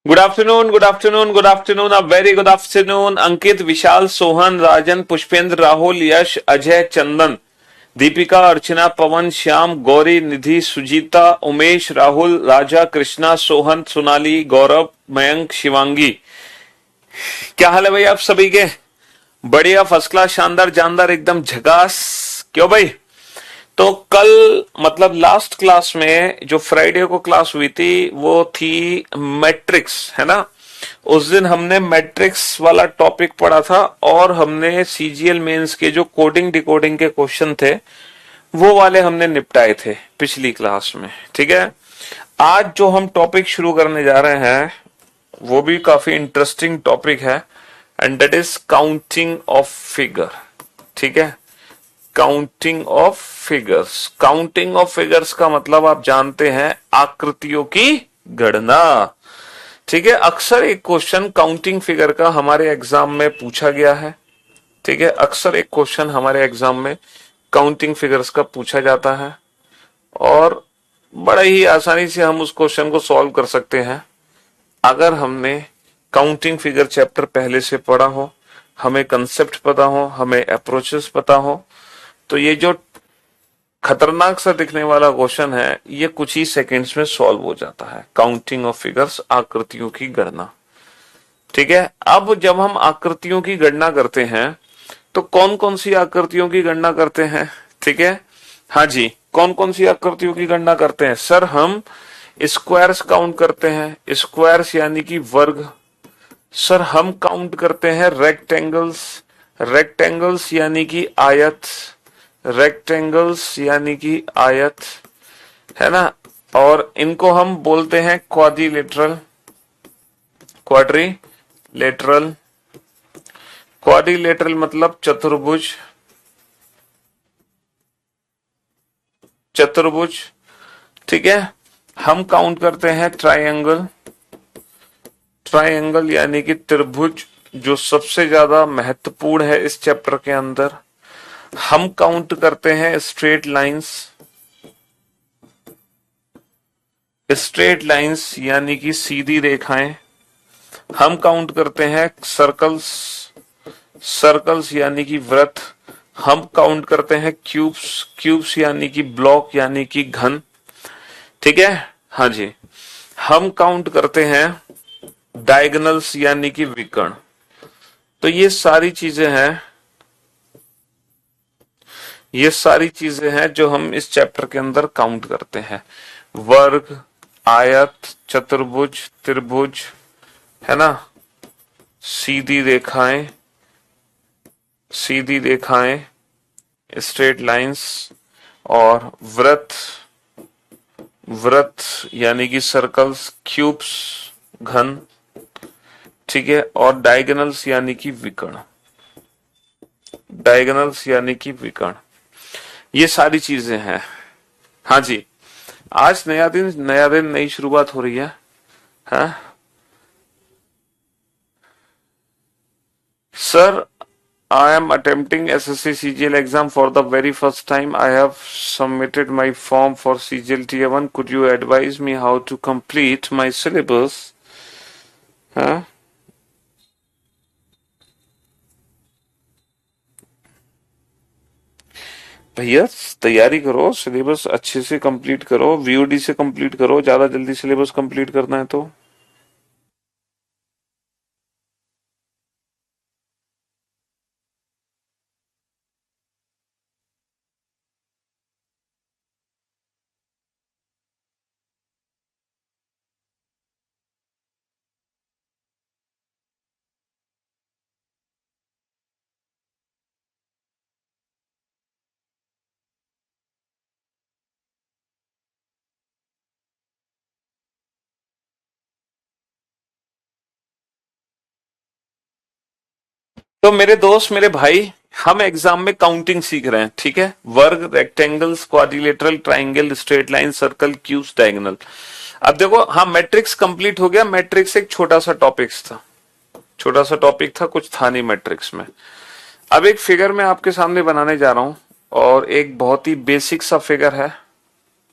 Good afternoon, good afternoon, good afternoon, a very good afternoon. Ankit, Vishal, Sohan, Rajan, Pushpendra, Rahul, Yash, Ajay, Chandan, Deepika, Archana, Pawan, Shyam, Gauri, Nidhi, Sujeeta, Umesh, Rahul, Raja, Krishna, Sohan, Sonali, Gaurav, Mayank, Shivangi. क्या हाल है भाई आप सभी के? बढ़िया, फर्स्ट क्लास, शानदार, जानदार, एकदम झकास। क्यों भाई? तो कल मतलब लास्ट क्लास में जो फ्राइडे को क्लास हुई थी वो थी मैट्रिक्स, है ना। उस दिन हमने मैट्रिक्स वाला टॉपिक पढ़ा था और हमने सीजीएल मेंस के जो कोडिंग डिकोडिंग के क्वेश्चन थे वो वाले हमने निपटाए थे पिछली क्लास में। ठीक है, आज जो हम टॉपिक शुरू करने जा रहे हैं वो भी काफी इंटरेस्टिंग टॉपिक है and that is counting of figure. ठीक है, counting of figures. Counting of figures का मतलब आप जानते हैं आकृतियों की गणना। ठीक है, अक्सर एक क्वेश्चन काउंटिंग फिगर का हमारे एग्जाम में पूछा गया है। ठीक है, अक्सर एक क्वेश्चन हमारे एग्जाम में काउंटिंग फिगर्स का पूछा जाता है और बड़ा ही आसानी से हम उस क्वेश्चन को सॉल्व कर सकते हैं अगर हमने काउंटिंग फिगर चैप्टर पहले से पढ़ा हो, हमें कंसेप्ट पता हो, हमें अप्रोचेस पता हो। तो ये जो खतरनाक सा दिखने वाला क्वेश्चन है ये कुछ ही सेकंड्स में सॉल्व हो जाता है। काउंटिंग ऑफ फिगर्स, आकृतियों की गणना। ठीक है, अब जब हम आकृतियों की गणना करते हैं तो कौन कौन सी आकृतियों की गणना करते हैं? ठीक है, हाँ जी, कौन कौन सी आकृतियों की गणना करते हैं? सर हम स्क्वायर्स काउंट करते हैं, स्क्वायर्स यानी कि वर्ग। सर हम काउंट करते हैं रेक्टेंगल्स, रेक्टेंगल्स यानी कि आयत, रेक्टेंगल्स यानी कि आयत, है ना। और इनको हम बोलते हैं क्वाड्रिलेटरल, क्वाड्रिलेटरल। क्वाड्रिलेटरल मतलब चतुर्भुज, चतुर्भुज। ठीक है, हम काउंट करते हैं ट्रायंगल, ट्रायंगल यानी कि त्रिभुज, जो सबसे ज्यादा महत्वपूर्ण है इस चैप्टर के अंदर। हम काउंट करते हैं स्ट्रेट लाइंस, स्ट्रेट लाइंस यानी कि सीधी रेखाएं। हम काउंट करते हैं सर्कल्स, सर्कल्स यानी कि वृत्त। हम काउंट करते हैं क्यूब्स, क्यूब्स यानी कि ब्लॉक यानी कि घन। ठीक है, हाँ जी। हम काउंट करते हैं डायगोनल्स यानी कि विकर्ण। तो ये सारी चीजें हैं, ये सारी चीजें हैं जो हम इस चैप्टर के अंदर काउंट करते हैं। वर्ग, आयत, चतुर्भुज, त्रिभुज, है ना, सीधी रेखाएं, सीधी रेखाएं, स्ट्रेट लाइंस, और वृत्त, वृत्त यानी कि सर्कल्स, क्यूब्स घन। ठीक है, और डायगोनल्स यानी कि विकर्ण, डायगोनल्स यानी कि विकर्ण। ये सारी चीजें हैं। हाँ जी, आज नया दिन, नया दिन, नई शुरुआत हो रही है। हाँ sir, I am attempting SSC CGL exam for the very first time. I have submitted my form for CGL Tier 1. Could you advise me how to complete my syllabus? हाँ भैया, तैयारी करो, सिलेबस अच्छे से कंप्लीट करो, VOD से complete करो, ज्यादा जल्दी सिलेबस कंप्लीट करना है तो। तो मेरे दोस्त, मेरे भाई, हम एग्जाम में काउंटिंग सीख रहे हैं। ठीक है, वर्ग, rectangles, quadrilateral, triangle, straight line, circle, cubes, diagonal. अब देखो, हाँ मैट्रिक्स कंप्लीट हो गया। मैट्रिक्स एक छोटा सा टॉपिक था, छोटा सा टॉपिक था, कुछ था नहीं मैट्रिक्स में। अब एक फिगर मैं आपके सामने बनाने जा रहा हूं और एक बहुत ही बेसिक सा फिगर है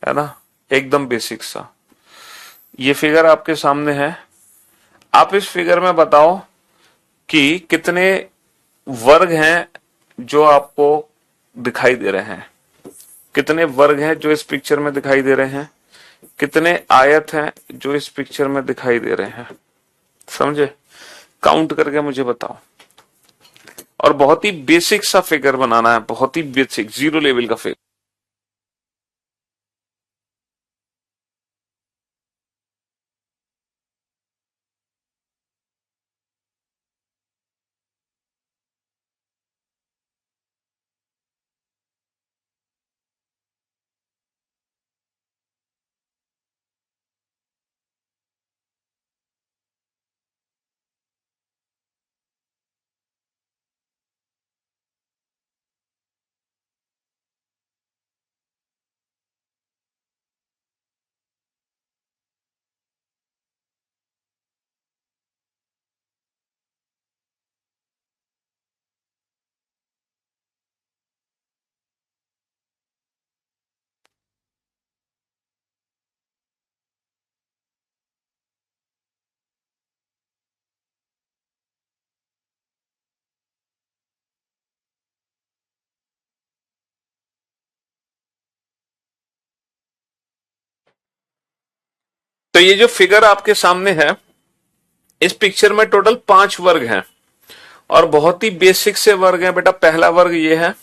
ना, एकदम बेसिक सा। ये फिगर आपके सामने है आप इस फिगर में बताओ कि कितने वर्ग हैं जो आपको दिखाई दे रहे हैं, कितने वर्ग हैं जो इस पिक्चर में दिखाई दे रहे हैं, कितने आयत हैं जो इस पिक्चर में दिखाई दे रहे हैं, समझे? काउंट करके मुझे बताओ। और बहुत ही बेसिक सा फिगर बनाना है, बहुत ही बेसिक, जीरो लेवल का फिगर। तो ये जो फिगर आपके सामने है, इस पिक्चर में टोटल 5 वर्ग हैं और बहुत ही बेसिक से वर्ग हैं बेटा। पहला वर्ग ये है,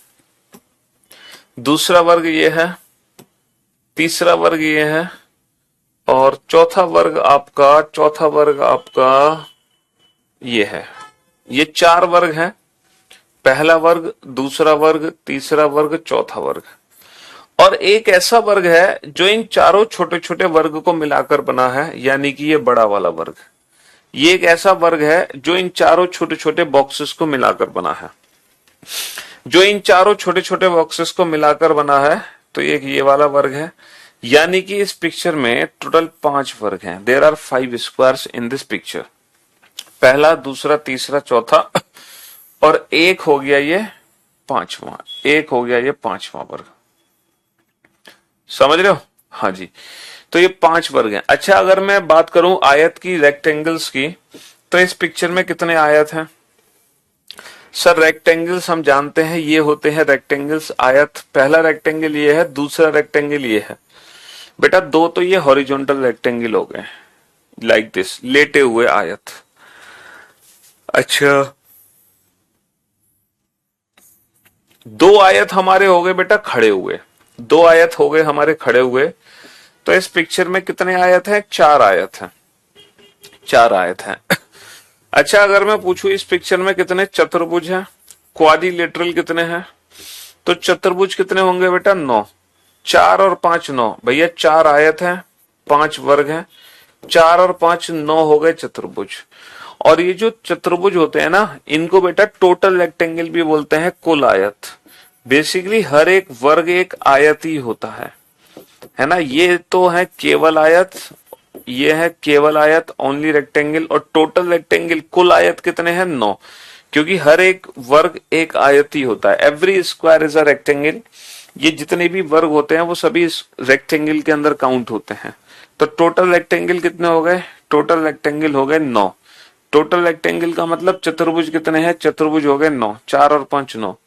दूसरा वर्ग ये है, तीसरा वर्ग ये है और चौथा वर्ग आपका ये है। ये 4 वर्ग हैं, पहला वर्ग, दूसरा वर्ग, तीसरा वर्ग, चौथा वर्ग। और एक ऐसा वर्ग है जो इन चारों छोटे छोटे वर्ग को मिलाकर बना है, यानी कि ये बड़ा वाला वर्ग। ये एक ऐसा वर्ग है जो इन चारों छोटे छोटे बॉक्सेस को मिलाकर बना है, जो इन चारों छोटे छोटे बॉक्सेस को मिलाकर बना है। तो एक ये वाला वर्ग है, यानी कि इस पिक्चर में टोटल 5 वर्ग हैं। There are 5 squares in this picture. पहला, दूसरा, तीसरा, चौथा और एक हो गया ये पांचवा, एक हो गया ये पांचवा वर्ग। समझ रहे हो? हाँ जी। तो ये 5 वर्ग हैं। अच्छा, अगर मैं बात करूं आयत की, रेक्टेंगल्स की, तो इस पिक्चर में कितने आयत हैं? सर रेक्टेंगल्स हम जानते हैं ये होते हैं रेक्टेंगल्स आयत। पहला रेक्टेंगल ये है, दूसरा रेक्टेंगल ये है बेटा। 2 तो ये हॉरिजॉन्टल रेक्टेंगल हो गए, लाइक दिस, लेटे हुए आयत। अच्छा, 2 आयत हमारे हो गए बेटा खड़े हुए, 2 आयत हो गए हमारे खड़े हुए। तो इस पिक्चर में कितने आयत हैं? 4 आयत हैं, 4 आयत हैं। अच्छा, अगर मैं पूछूं इस पिक्चर में कितने चतुर्भुज हैं, क्वाड्रिलेटरल कितने हैं, तो चतुर्भुज कितने होंगे बेटा? 9। 4 और 5 9 भैया, 4 आयत हैं, 5 वर्ग हैं, 4 और 5 9 हो गए चतुर्भुज। और ये जो चतुर्भुज होते हैं ना, इनको बेटा टोटल रेक्टेंगल भी बोलते हैं, कुल आयत। बेसिकली हर एक वर्ग एक आयत ही होता है ना। ये तो है केवल आयत, ये है केवल आयत, ओनली रेक्टेंगल। और टोटल रेक्टेंगल, कुल आयत कितने हैं? 9, क्योंकि हर एक वर्ग एक आयत ही होता है। Every square is a rectangle. ये जितने भी वर्ग होते हैं वो सभी इस रेक्टेंगल के अंदर काउंट होते हैं। तो टोटल रेक्टेंगल कितने हो गए? टोटल रेक्टेंगल हो गए 9। टोटल रेक्टेंगल का मतलब चतुर्भुज कितने हैं? चतुर्भुज हो गए 9, 4 और 5 9।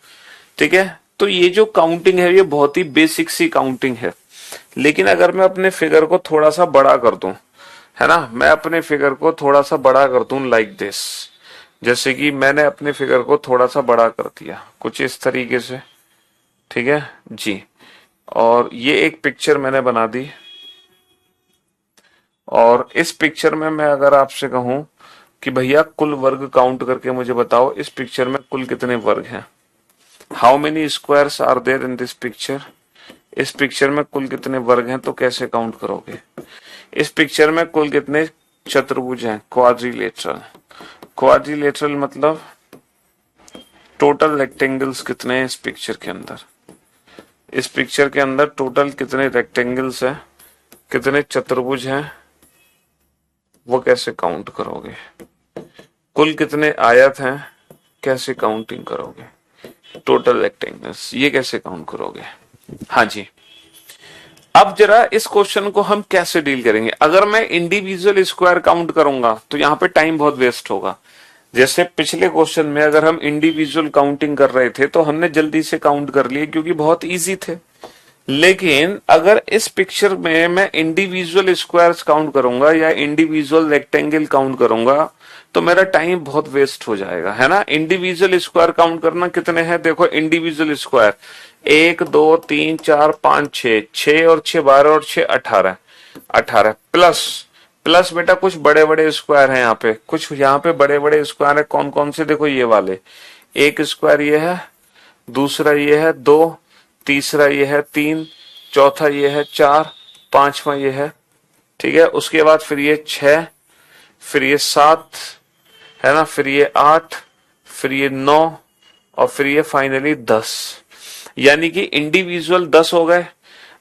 ठीक है। तो ये जो काउंटिंग है ये बहुत ही बेसिक सी काउंटिंग है। लेकिन अगर मैं अपने फिगर को थोड़ा सा बड़ा कर दूं, है ना, मैं अपने फिगर को थोड़ा सा बड़ा कर दूं लाइक दिस, जैसे कि मैंने अपने फिगर को थोड़ा सा बड़ा कर दिया कुछ इस तरीके से, ठीक है जी। और ये एक पिक्चर मैंने बना दी। और इस पिक्चर में मैं अगर आपसे कहूं कि भैया कुल वर्ग काउंट करके मुझे बताओ, इस पिक्चर में कुल कितने वर्ग हैं? How many squares are there in this picture? इस पिक्चर में कुल कितने वर्ग हैं, तो कैसे काउंट करोगे? इस पिक्चर में कुल कितने चतुर्भुज हैं? क्वाड्रिलेटरल। क्वाड्रिलेटरल मतलब टोटल रेक्टेंगल्स कितने हैं इस पिक्चर के अंदर? इस पिक्चर के अंदर टोटल कितने रेक्टेंगल्स हैं, कितने चतुर्भुज हैं, वो कैसे काउंट करोगे? कुल कितने आयत हैं, कैसे काउंटिंग करोगे? टोटल रेक्टेंगल्स ये कैसे काउंट करोगे? हाँ जी। अब जरा इस क्वेश्चन को हम कैसे डील करेंगे। अगर मैं इंडिविजुअल स्क्वायर काउंट करूंगा तो यहाँ पे टाइम बहुत वेस्ट होगा। जैसे पिछले क्वेश्चन में अगर हम इंडिविजुअल काउंटिंग कर रहे थे तो हमने जल्दी से काउंट कर लिए क्योंकि बहुत इजी थे। लेकिन अगर इस पिक्चर में मैं इंडिविजुअल स्क्वायर्स काउंट करूंगा या इंडिविजुअल रेक्टेंगल काउंट करूंगा तो मेरा टाइम बहुत वेस्ट हो जाएगा, है ना। इंडिविजुअल स्क्वायर काउंट करना कितने हैं, देखो इंडिविजुअल स्क्वायर 1 2 3 4 5 6, 6 और 6 12 और 6 18, 18 प्लस प्लस बेटा कुछ बड़े बड़े स्क्वायर हैं यहाँ पे, कुछ यहाँ पे बड़े बड़े स्क्वायर है। कौन कौन से, देखो ये वाले, एक स्क्वायर ये है, दूसरा ये है 2, तीसरा ये है 3, चौथा ये है 4, पांचवा ये है, ठीक है। उसके बाद फिर ये 6, फिर ये 7 है ना, फिर ये 8, फिर ये 9 और फिर ये फाइनली 10। यानी कि इंडिविजुअल 10 हो गए।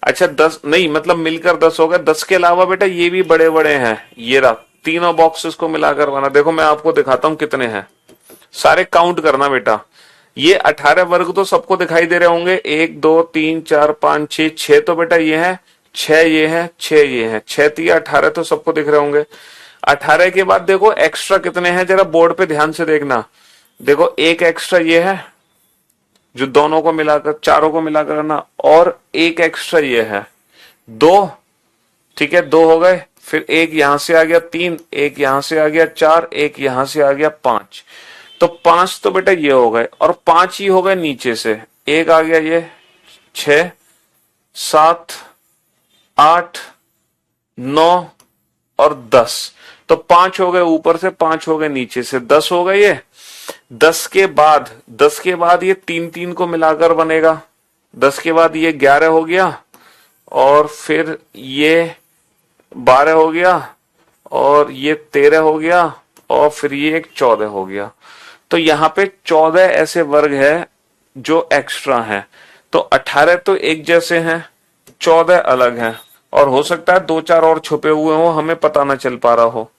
अच्छा 10 नहीं, मतलब मिलकर 10 हो गए। 10 के अलावा बेटा ये भी बड़े बड़े हैं, ये रहा, तीनों बॉक्सेस को मिलाकर बना। देखो मैं आपको दिखाता हूं कितने हैं, सारे काउंट करना बेटा। ये 18 वर्ग तो सबको दिखाई दे रहे होंगे, 1 2 3 4 5 6, 6 तो बेटा ये है, 6 ये है, 6 ये है, 6 3 18 तो सबको दिख रहे होंगे। 18 के बाद देखो एक्स्ट्रा कितने हैं, जरा बोर्ड पे ध्यान से देखना। देखो एक एक्स्ट्रा ये है जो दोनों को मिलाकर, चारों को मिलाकर करना, और एक एक्स्ट्रा ये है 2, ठीक है 2 हो गए। फिर एक यहां से आ गया 3, एक यहां से आ गया 4, एक यहां से आ गया 5, तो 5 तो बेटा ये हो गए, और 5 ही हो गए नीचे से। एक आ गया ये 6 7 8 9 और 10, तो 5 हो गए ऊपर से, 5 हो गए नीचे से, 10 हो गए ये। 10 के बाद ये 3 3 को मिलाकर बनेगा। 10 के बाद ये 11 हो गया, और फिर ये 12 हो गया, और ये 13 हो गया, और फिर ये एक 14 हो गया। तो यहाँ पे 14 ऐसे वर्ग है जो एक्स्ट्रा हैं। तो 18 तो एक जैसे हैं, 14 अलग हैं, और हो सकता है 2 4 और छुपे हुए हो, हमें पता ना चल पा रहा हो।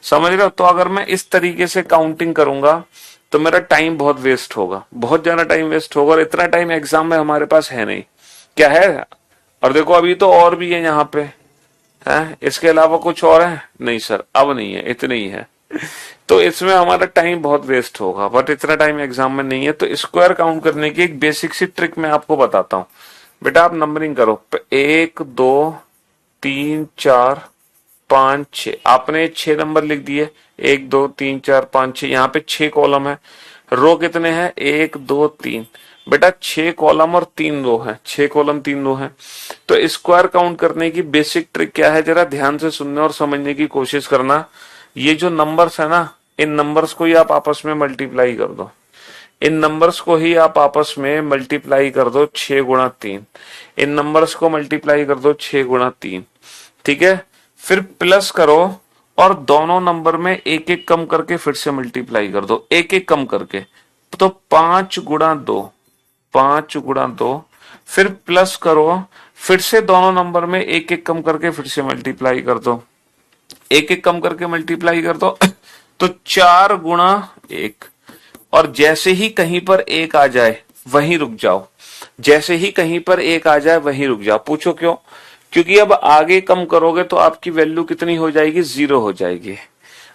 समझ रहे हो। तो अगर मैं इस तरीके से काउंटिंग करूंगा तो मेरा टाइम बहुत वेस्ट होगा, बहुत ज्यादा टाइम वेस्ट होगा, और इतना टाइम एग्जाम में हमारे पास है नहीं। क्या है, और देखो अभी तो और भी है यहाँ पे, है इसके अलावा कुछ और है नहीं सर, अब नहीं है, इतने ही है। तो इसमें हमारा टाइम बहुत वेस्ट होगा, बट इतना टाइम एग्जाम में नहीं है। तो स्क्वायर काउंट करने की एक बेसिक सी ट्रिक मैं आपको बताता हूँ। बेटा आप नंबरिंग करो, 1 2 3 4 5 6, आपने 6 नंबर लिख दिए, 1 2 3 4 5 6, यहाँ पे 6 कॉलम है। रो कितने हैं, 1 2 3, बेटा 6 कॉलम और 3 रो है, 6 कॉलम 3 रो है। तो स्क्वायर काउंट करने की बेसिक ट्रिक क्या है, जरा ध्यान से सुनने और समझने की कोशिश करना। ये जो नंबर्स है ना, इन नंबर्स को ही आप आपस में मल्टीप्लाई कर दो, इन नंबर्स को ही आप आपस में मल्टीप्लाई कर दो 6 गुणा 3, इन नंबर्स को मल्टीप्लाई कर दो 6 गुणा 3, ठीक है। फिर प्लस करो और दोनों नंबर में एक एक कम करके फिर से मल्टीप्लाई कर दो, एक एक कम करके। तो 5 गुणा 2, 5 गुणा 2, फिर प्लस करो, फिर से दोनों नंबर में एक एक कम करके फिर से मल्टीप्लाई कर दो, एक एक कम करके मल्टीप्लाई कर दो। तो 4 गुणा 1, और जैसे ही कहीं पर एक आ जाए वहीं रुक जाओ, जैसे ही कहीं पर एक आ जाए वहीं रुक जाओ। पूछो क्यों, क्योंकि अब आगे कम करोगे तो आपकी वैल्यू कितनी हो जाएगी, 0 हो जाएगी।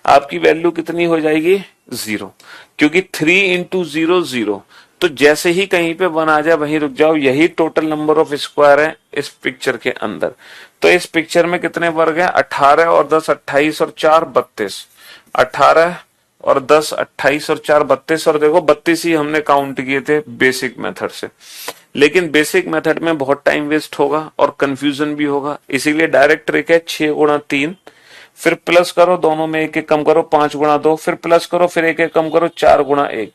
आपकी वैल्यू कितनी हो जाएगी, 0, क्योंकि 3 इंटू 0 0। तो जैसे ही कहीं पे 1 आ जाए वहीं रुक जाओ। यही टोटल नंबर ऑफ स्क्वायर है इस पिक्चर के अंदर। तो इस पिक्चर में कितने वर्ग हैं, 18 और 10 28 और 4 32, 18 और 10 28 और 4 32, और देखो 32 ही हमने काउंट किए थे बेसिक मेथड से। लेकिन बेसिक मेथड में बहुत टाइम वेस्ट होगा और कंफ्यूजन भी होगा, इसीलिए डायरेक्ट ट्रिक है 6 गुणा 3, फिर प्लस करो, दोनों में एक एक कम करो, 5 गुणा 2, फिर प्लस करो, फिर एक एक कम करो, 4 गुणा 1,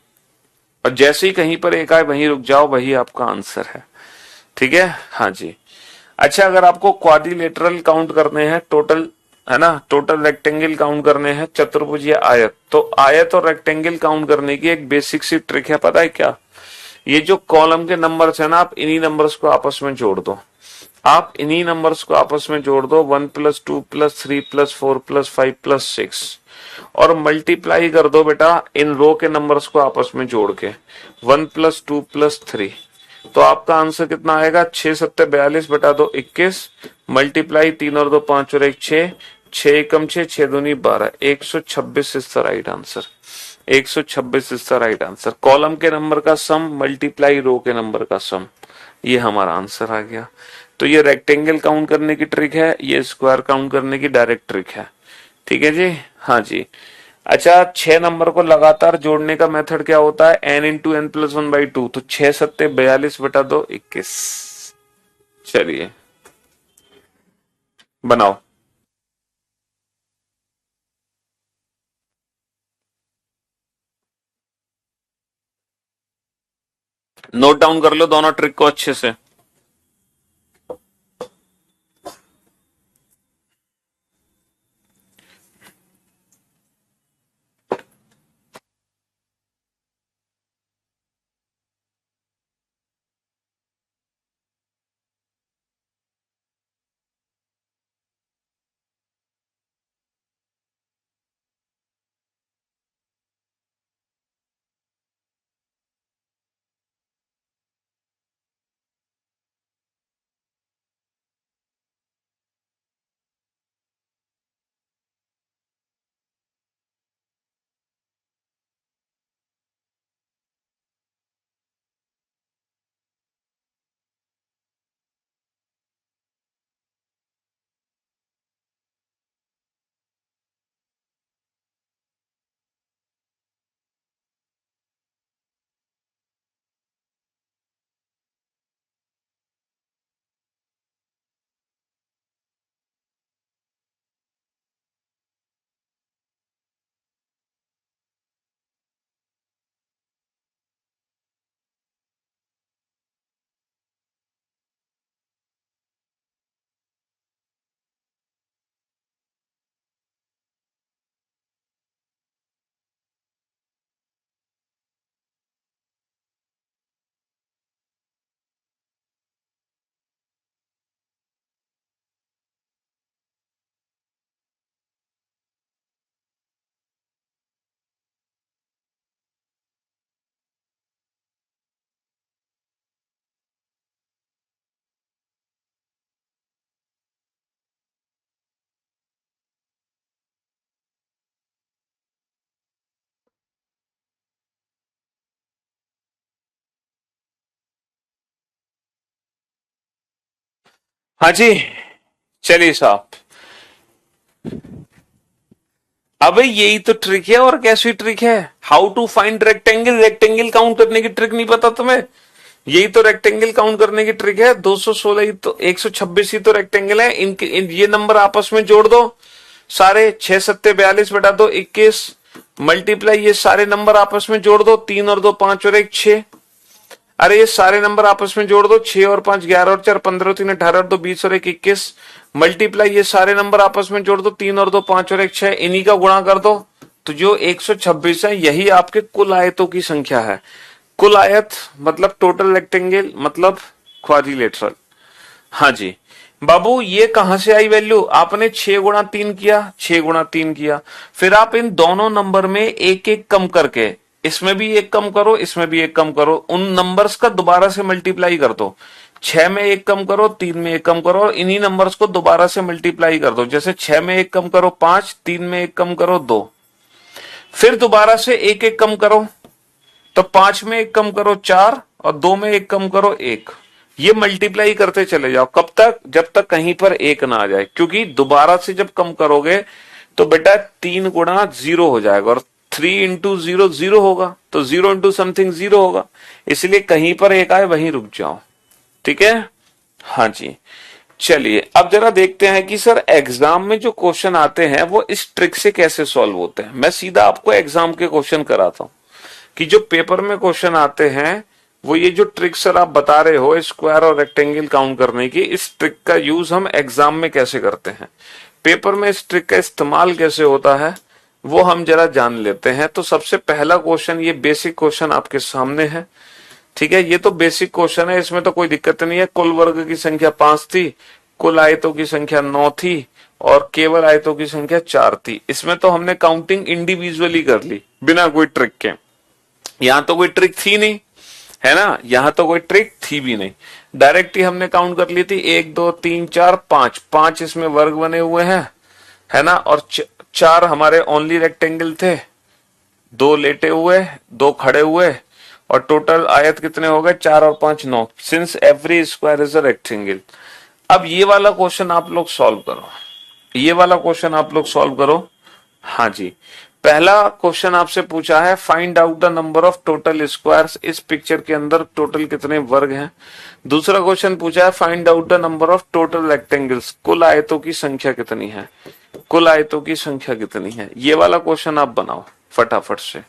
और जैसे ही कहीं पर एक आए वहीं रुक जाओ, वही आपका आंसर है। ठीक है, हाँ जी। अच्छा, अगर आपको क्वाड्रिलेटरल काउंट करने हैं, टोटल है ना, टोटल रेक्टेंगल काउंट करने हैं, चतुर्भुज या आयत, तो आयत और रेक्टेंगल काउंट करने की एक बेसिक सी ट्रिक है, पता है क्या। ये जो कॉलम के नंबर्स है ना, आप इन्हीं नंबर्स को आपस में जोड़ दो, आप इन्हीं नंबर्स को आपस में जोड़ दो, 1 + 2 + 3 + 4 + 5 + 6, और मल्टीप्लाई कर दो बेटा इन रो के नंबर्स को आपस में जोड़ के, 1 + 2 + 3 तो आपका आंसर कितना आएगा, 6×7=42 मल्टीप्लाई 3 और 2 5 और 1 6, 6 एकम 6, 6 दूनी 12, 126 is the right answer. 126 is the right answer. Column के नंबर का सम मल्टीप्लाई रो के नंबर का सम, ये हमारा आंसर आ गया। तो ये रेक्टेंगल काउंट करने की ट्रिक है, ये स्क्वायर काउंट करने की डायरेक्ट ट्रिक है। ठीक है जी, हाँ जी। अच्छा, 6 नंबर को लगातार जोड़ने का मेथड क्या होता है, n इंटू एन प्लस 1/2, तो 6×7=42 21। चलिए बनाओ, नोट डाउन कर लो दोनों ट्रिक को अच्छे से। हाँ जी, चलिए साहब, अबे यही तो ट्रिक है, और कैसी ट्रिक है, how to find rectangle. Rectangle count करने की ट्रिक नहीं पता तुम्हें, यही तो रेक्टेंगल काउंट करने की ट्रिक है। 216 ही तो, 126 ही तो रेक्टेंगल है, ये नंबर आपस में जोड़ दो सारे, 6×7=42 21 मल्टीप्लाई ये सारे नंबर आपस में जोड़ दो, 3 और 2 5 और 1 6। अरे ये सारे नंबर आपस में जोड़ दो, 6 और 5 11 और 4 15 और 3 18 और 2 20 और 1 21 मल्टीप्लाई ये सारे नंबर आपस में जोड़ दो, 3 और 2 5 और 1 6, इन्हीं का गुणा कर दो। तो जो 126 है यही आपके कुल आयतों की संख्या है। कुल आयत मतलब टोटल रेक्टेंगल मतलब क्वाड्रिलेटरल। हाँ जी बाबू, ये कहां से आई वैल्यू, आपने 6×3 किया, 6×3 किया, फिर आप इन दोनों नंबर में एक एक कम करके, इसमें भी एक कम करो, इसमें भी एक कम करो, उन नंबर्स का दोबारा से मल्टीप्लाई कर दो। 6 में एक कम करो, 3 में एक कम करो, और इन्हीं नंबर्स को दोबारा से मल्टीप्लाई कर दो। जैसे 6 में एक कम करो 5, 3 में एक कम करो 2, फिर दोबारा से एक एक कम करो, तो 5 में एक कम करो 4, और 2 में एक कम करो 1। ये मल्टीप्लाई करते चले जाओ, कब तक, जब तक कहीं पर एक ना आ जाए, क्योंकि दोबारा से जब कम करोगे तो बेटा 3×0 हो जाएगा, और 3×0 0 होगा, तो 0 × समथिंग 0 होगा, इसलिए कहीं पर एक आए वहीं रुक जाओ। ठीक है, हाँ जी। चलिए अब जरा देखते हैं कि सर एग्जाम में जो क्वेश्चन आते हैं वो इस ट्रिक से कैसे सॉल्व होते हैं। मैं सीधा आपको एग्जाम के क्वेश्चन कराता हूं कि जो पेपर में क्वेश्चन आते हैं वो ये जो ट्रिक सर आप बता रहे हो स्क्वायर और रेक्टेंगल काउंट करने की, इस ट्रिक का यूज हम एग्जाम में कैसे करते हैं, पेपर में इस ट्रिक का इस्तेमाल कैसे होता है, वो हम जरा जान लेते हैं। तो सबसे पहला क्वेश्चन, ये बेसिक क्वेश्चन आपके सामने है। ठीक है, ये तो बेसिक क्वेश्चन है, इसमें तो कोई दिक्कत नहीं है। कुल वर्ग की संख्या 5 थी, कुल आयतों की संख्या 9 थी, और केवल आयतों की संख्या 4 थी। इसमें तो हमने काउंटिंग इंडिविजुअली कर ली बिना कोई ट्रिक के, यहां तो कोई ट्रिक थी नहीं, है ना, यहां तो कोई ट्रिक थी भी नहीं, डायरेक्ट ही हमने काउंट कर ली थी। 1 2 3 4 5, 5 इसमें वर्ग बने हुए हैं, है ना, और 4 हमारे ओनली रेक्टेंगल थे, 2 लेटे हुए, 2 खड़े हुए, और टोटल आयत कितने हो गए, 4 और 5 9, since every square is a rectangle. अब ये वाला क्वेश्चन आप लोग सॉल्व करो, ये वाला क्वेश्चन आप लोग सॉल्व करो। हाँ जी, पहला क्वेश्चन आपसे पूछा है find out the number of total squares, इस पिक्चर के अंदर टोटल कितने वर्ग हैं। दूसरा क्वेश्चन पूछा है find out the number of total rectangles, कुल आयतों की संख्या कितनी है, कुल आयतों की संख्या कितनी है। ये वाला क्वेश्चन आप बनाओ फटाफट से।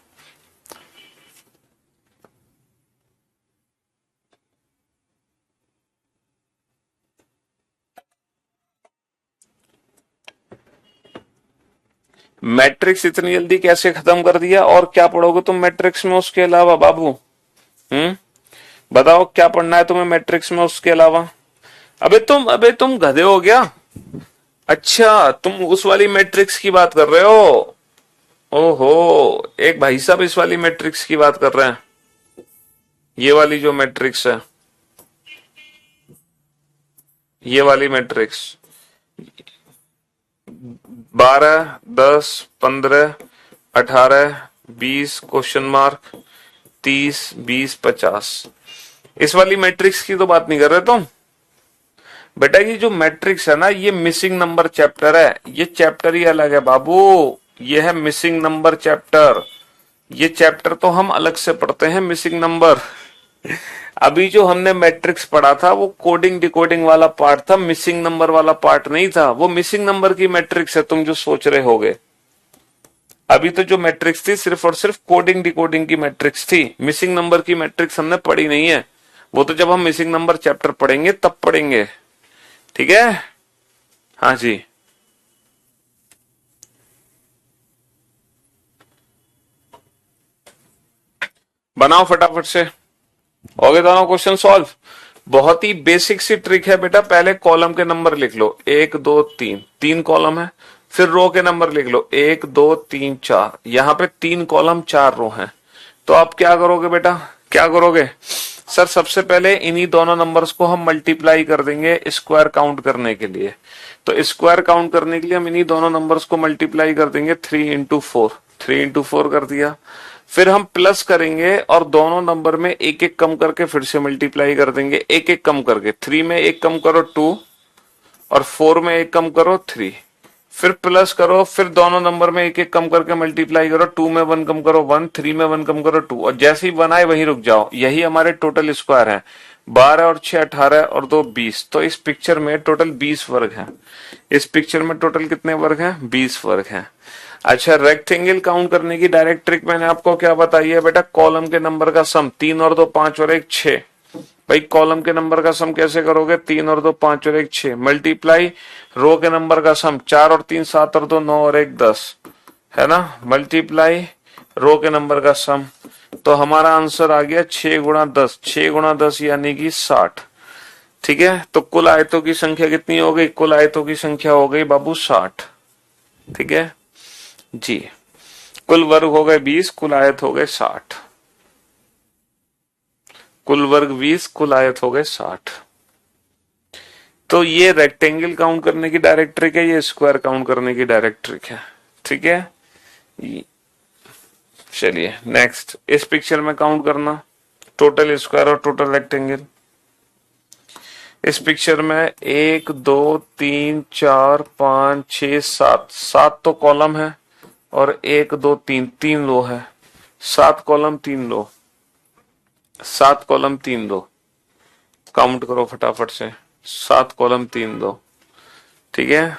मैट्रिक्स इतनी जल्दी कैसे खत्म कर दिया, और क्या पढ़ोगे तुम मैट्रिक्स में उसके अलावा बाबू? बताओ क्या पढ़ना है तुम्हें मैट्रिक्स में उसके अलावा? अबे तुम गधे हो गया? अच्छा, तुम उस वाली मैट्रिक्स की बात कर रहे हो? ओहो, एक भाई साहब इस वाली मैट्रिक्स की बात कर रहे हैं, ये वाली जो मैट्रिक्स है, ये वाली मैट्रिक्स 12 10 15 18 20 क्वेश्चन मार्क 30 20 50, इस वाली मैट्रिक्स की तो बात नहीं कर रहे तुम? बेटा ये जो मैट्रिक्स है ना, ये मिसिंग नंबर चैप्टर है, ये चैप्टर ही अलग है बाबू, ये है मिसिंग नंबर चैप्टर। ये चैप्टर तो हम अलग से पढ़ते हैं, मिसिंग नंबर। अभी जो हमने मैट्रिक्स पढ़ा था वो कोडिंग डिकोडिंग वाला पार्ट था, मिसिंग नंबर वाला पार्ट नहीं था। वो मिसिंग नंबर की मैट्रिक्स है तुम जो सोच रहे होगे। अभी तो जो मैट्रिक्स थी सिर्फ और सिर्फ कोडिंग डिकोडिंग की मैट्रिक्स थी, मिसिंग नंबर की मैट्रिक्स हमने पढ़ी नहीं है। वो तो जब हम मिसिंग नंबर चैप्टर पढ़ेंगे तब पढ़ेंगे, ठीक है? हाँ जी, बनाओ फटाफट से, हो गए दोनों क्वेश्चन सॉल्व। बहुत ही बेसिक सी ट्रिक है बेटा, पहले कॉलम के नंबर लिख लो, 1 2 3, 3 कॉलम है। फिर रो के नंबर लिख लो, 1 2 3 4, यहाँ पे 3 कॉलम 4 रो हैं। तो आप क्या करोगे बेटा, क्या करोगे? सर सबसे पहले इन्हीं दोनों नंबर्स को हम मल्टीप्लाई कर देंगे स्क्वायर काउंट करने के लिए। तो स्क्वायर काउंट करने के लिए हम इन्हीं दोनों नंबर्स को मल्टीप्लाई कर देंगे, 3 इंटू 4, 3 इंटू 4 कर दिया। फिर हम प्लस करेंगे और दोनों नंबर में एक एक कम करके फिर से मल्टीप्लाई कर देंगे, एक एक कम करके। 3 में एक कम करो 2, और 4 में एक कम करो 3। फिर प्लस करो, फिर दोनों नंबर में एक एक कम करके मल्टीप्लाई करो, 2 में 1 कम करो 1, 3 में 1 कम करो 2, और जैसे ही 1 आए वहीं रुक जाओ। यही हमारे टोटल स्क्वायर है, 12 और 6 18 और 2 20। तो इस पिक्चर में टोटल 20 वर्ग है। इस पिक्चर में टोटल कितने वर्ग हैं? 20 वर्ग हैं। अच्छा, रेक्टेंगल काउंट करने की डायरेक्ट ट्रिक मैंने आपको क्या बताई है बेटा? कॉलम के नंबर का सम, 3 और 2 5 और 1 6। भाई कॉलम के नंबर का सम कैसे करोगे? 3 और 2 5 और 1 6, मल्टीप्लाई रो के नंबर का सम, 4 और 3 7 और 2 9 और 1 10, है ना, मल्टीप्लाई रो के नंबर का सम। तो हमारा आंसर आ गया 6 गुणा 10, 6 गुणा 10 यानी कि 60, ठीक है? तो कुल आयतों की संख्या कितनी हो गई? कुल आयतों की संख्या हो गई बाबू 60, ठीक है जी। कुल वर्ग हो गए 20, कुल आयत हो गए 60, कुल वर्ग 20, कुल आयत हो गए 60। तो ये रेक्टेंगल काउंट करने की डायरेक्ट ट्रिक है, ये स्क्वायर काउंट करने की डायरेक्ट ट्रिक है, ठीक है? चलिए नेक्स्ट, इस पिक्चर में काउंट करना टोटल स्क्वायर और टोटल रेक्टेंगल। इस पिक्चर में 1 2 3 4 5 6 7, 7 तो कॉलम है, और 1 2 3, 3 रो है। 7 कॉलम 3 रो, 7 कॉलम 3 रो, काउंट करो फटाफट से, 7 कॉलम 3 रो, ठीक है?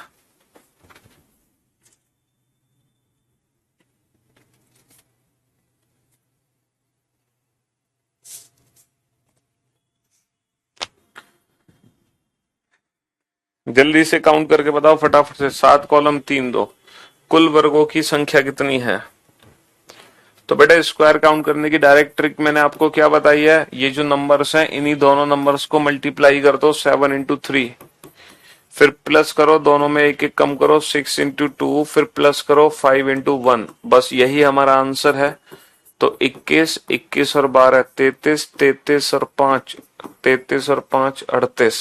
जल्दी से काउंट करके बताओ फटाफट से, 7 कॉलम 3 रो, कुल वर्गों की संख्या कितनी है? तो बेटा स्क्वायर काउंट करने की डायरेक्ट ट्रिक मैंने आपको क्या बताई है? ये जो नंबर्स हैं इन्हीं दोनों नंबर्स को मल्टीप्लाई कर दो, 7 इंटू 3, फिर प्लस करो, दोनों में एक एक कम करो, 6 इंटू 2, फिर प्लस करो 5 इंटू 1। बस यही हमारा आंसर है। तो 21, 21 और 12 33, 33 और 5 33 और 5 38।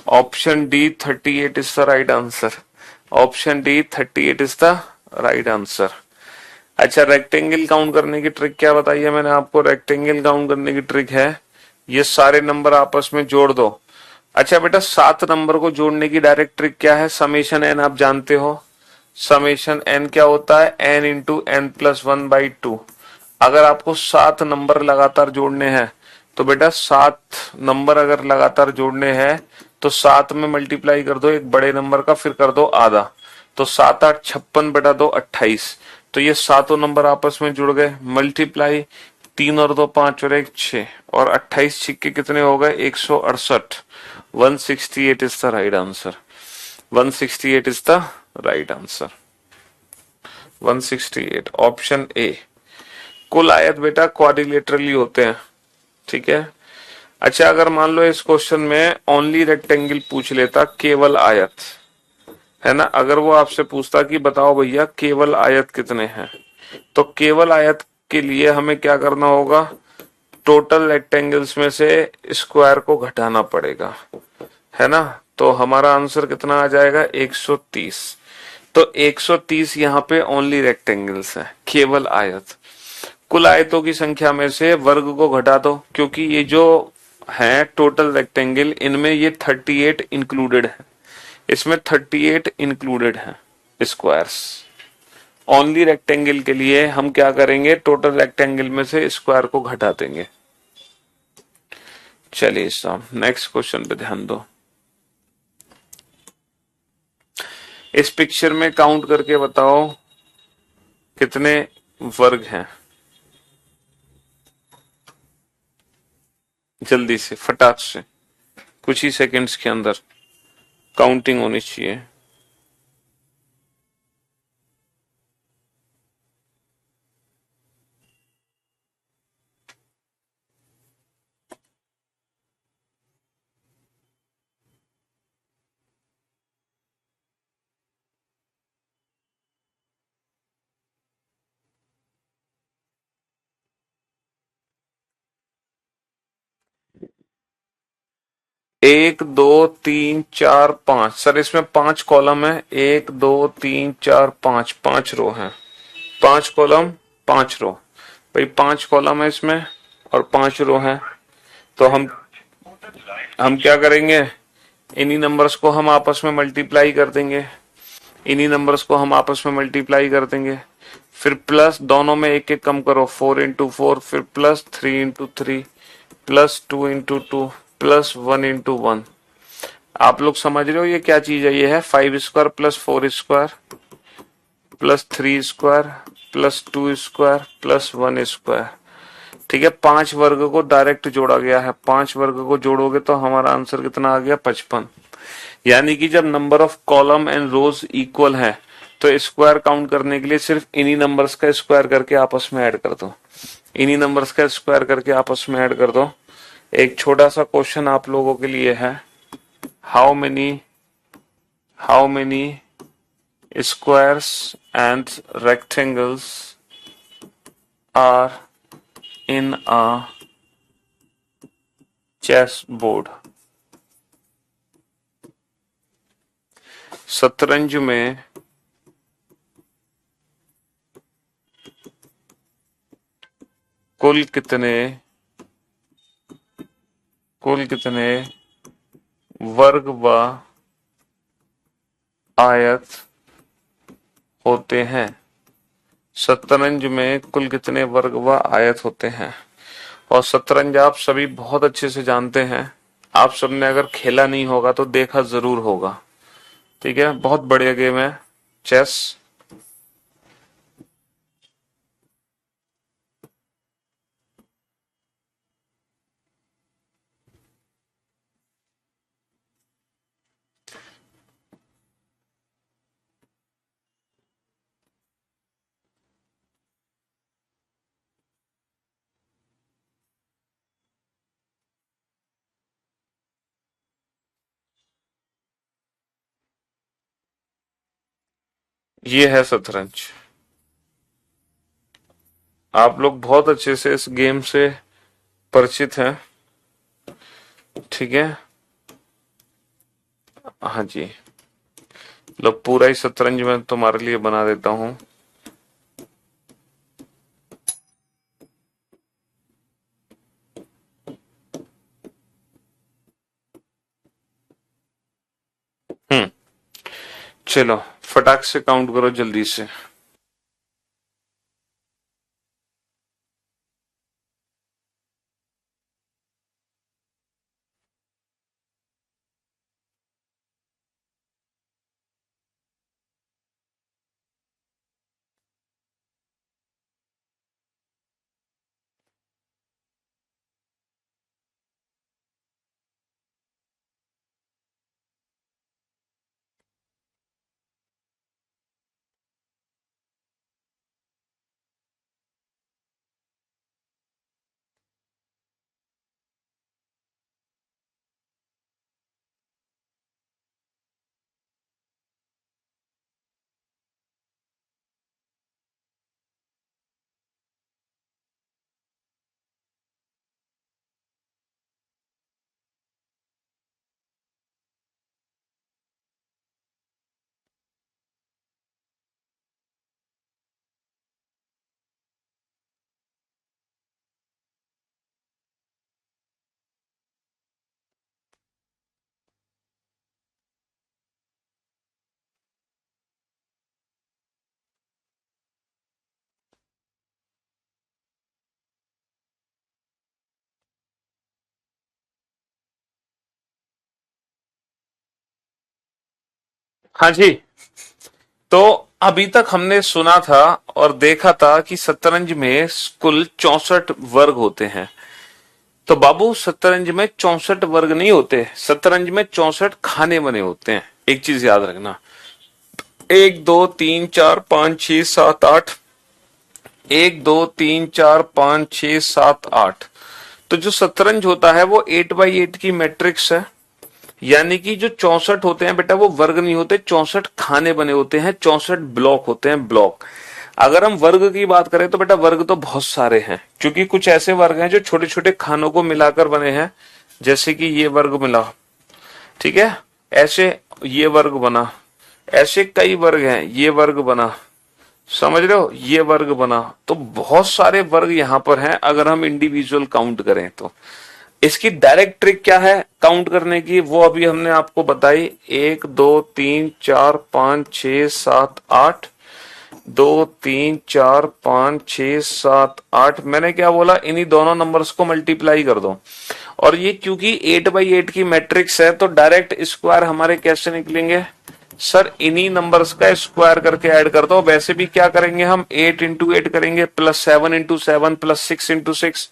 Option D 38 is the right answer. Option D 38 is the right answer. अच्छा, रेक्टेंगल काउंट करने की ट्रिक क्या बताई है मैंने आपको? रेक्टेंगल काउंट करने की ट्रिक है ये सारे नंबर आपस में जोड़ दो। अच्छा बेटा, 7 नंबर को जोड़ने की डायरेक्ट ट्रिक क्या है? समेशन एन आप जानते हो। समेशन एन क्या होता है? N into N plus 1/2। अगर आपको 7 नंबर लगातार जोड़ने हैं तो बेटा 7 नंबर अगर लगातार जोड़ने हैं तो 7 में मल्टीप्लाई कर दो एक बड़े नंबर का, फिर कर दो आधा। तो 7 8 56 बटा 2 28। तो ये सातों नंबर आपस में जुड़ गए। मल्टीप्लाई 3 और 2 5 और 1 6 और 28 छिक्के कितने हो गए? 168। 168 is the right answer. 168 is the right answer. 168 option A. कुल आयत बेटा क्वाड्रिलेटरली होते हैं, ठीक है। अच्छा, अगर मान लो इस क्वेश्चन में ओनली रेक्टेंगल पूछ लेता, केवल आयत, है ना। अगर वो आपसे पूछता कि बताओ भैया केवल आयत कितने हैं, तो केवल आयत के लिए हमें क्या करना होगा? टोटल रेक्टेंगल्स में से स्क्वायर को घटाना पड़ेगा, है ना। तो हमारा आंसर कितना आ जाएगा? 130। तो 130 यहाँ पे ओनली रेक्टेंगल्स है, केवल आयत। कुल आयतों की संख्या में से वर्ग को घटा दो, क्योंकि ये जो है टोटल रेक्टेंगल, इनमें ये 38 इंक्लूडेड है, इसमें 38 इंक्लूडेड है स्क्वायर्स। ओनली रेक्टेंगल के लिए हम क्या करेंगे? टोटल रेक्टेंगल में से स्क्वायर को घटा देंगे। चलिए साहब, नेक्स्ट क्वेश्चन पे ध्यान दो। इस पिक्चर में काउंट करके बताओ कितने वर्ग हैं? जल्दी से, फटाक से, कुछ ही सेकंड्स के अंदर काउंटिंग होनी चाहिए। एक दो तीन चार पांच, सर इसमें 5 कॉलम है। 1 2 3 4 5, 5 रो हैं। 5 कॉलम 5 रो, भाई 5 कॉलम है इसमें और 5 रो हैं। तो हम क्या करेंगे? इन्हीं नंबर्स को हम आपस में मल्टीप्लाई कर देंगे। इन्हीं नंबर्स को हम आपस में मल्टीप्लाई कर देंगे। फिर प्लस दोनों में एक एक कम करो, 4 इंटू 4, फिर plus 3 into 3, plus 2 into 2, plus 1 into 1। आप लोग समझ रहे हो ये क्या चीज है? ये है 5 square plus 4 square plus 3 square plus 2 square plus 1 square. ठीक है, 5 वर्ग को डायरेक्ट जोड़ा गया है। 5 वर्ग को जोड़ोगे तो हमारा आंसर कितना आ गया? 55। यानी कि जब number of column and rows equal है तो स्क्वायर काउंट करने के लिए सिर्फ इन्हीं नंबर्स का स्क्वायर करके आपस में ऐड कर दो। इन्हीं नंबर्स का स्क्वायर करके आपस में ऐड कर दो। एक छोटा सा क्वेश्चन आप लोगों के लिए है। How many squares and rectangles are in a chessboard? शतरंज में कुल कितने वर्ग व आयत होते हैं? शतरंज में कुल कितने वर्ग व आयत होते हैं? और शतरंज आप सभी बहुत अच्छे से जानते हैं। आप सबने अगर खेला नहीं होगा तो देखा जरूर होगा। ठीक है, बहुत बढ़िया गेम है चेस। ये है शतरंज। आप लोग बहुत अच्छे से इस गेम से परिचित हैं, ठीक है। हाँ जी, लो पूरा ही शतरंज मैं तुम्हारे लिए बना देता हूँ। हम्म, चलो फटाक से काउंट करो जल्दी से। हाँ जी, तो अभी तक हमने सुना था और देखा था कि शतरंज में कुल 64 वर्ग होते हैं। तो बाबू शतरंज में 64 वर्ग नहीं होते, शतरंज में 64 खाने बने होते हैं। एक चीज याद रखना, 1 2 3 4 5 6 7 8, 1 2 3 4 5 6 7 8। तो जो शतरंज होता है वो 8x8 की मैट्रिक्स है, यानी कि जो 64 होते हैं बेटा वो वर्ग नहीं होते, 64 खाने बने होते हैं, 64 ब्लॉक होते हैं, ब्लॉक। अगर हम वर्ग की बात करें तो बेटा वर्ग तो बहुत सारे हैं, क्योंकि कुछ ऐसे वर्ग हैं जो छोटे छोटे खानों को मिलाकर बने हैं, जैसे कि ये वर्ग मिला, ठीक है, ऐसे ये वर्ग बना, ऐसे कई वर्ग हैं, ये वर्ग बना, समझ रहे हो, ये वर्ग बना। तो बहुत सारे वर्ग यहां पर हैं अगर हम इंडिविजुअल काउंट करें तो। इसकी डायरेक्ट ट्रिक क्या है काउंट करने की, वो अभी हमने आपको बताई। 1 2 3 4 5 6 7 8, 2 3 4 5 6 7 8। मैंने क्या बोला, इन्हीं दोनों नंबर्स को मल्टीप्लाई कर दो। और ये क्योंकि 8x8 की मैट्रिक्स है तो डायरेक्ट स्क्वायर हमारे कैसे निकलेंगे सर, इन्हीं नंबर्स का स्क्वायर करके ऐड कर दो। वैसे भी क्या करेंगे हम, 8 इंटू 8 करेंगे, प्लस 7 इंटू 7 प्लस 6 इंटू 6।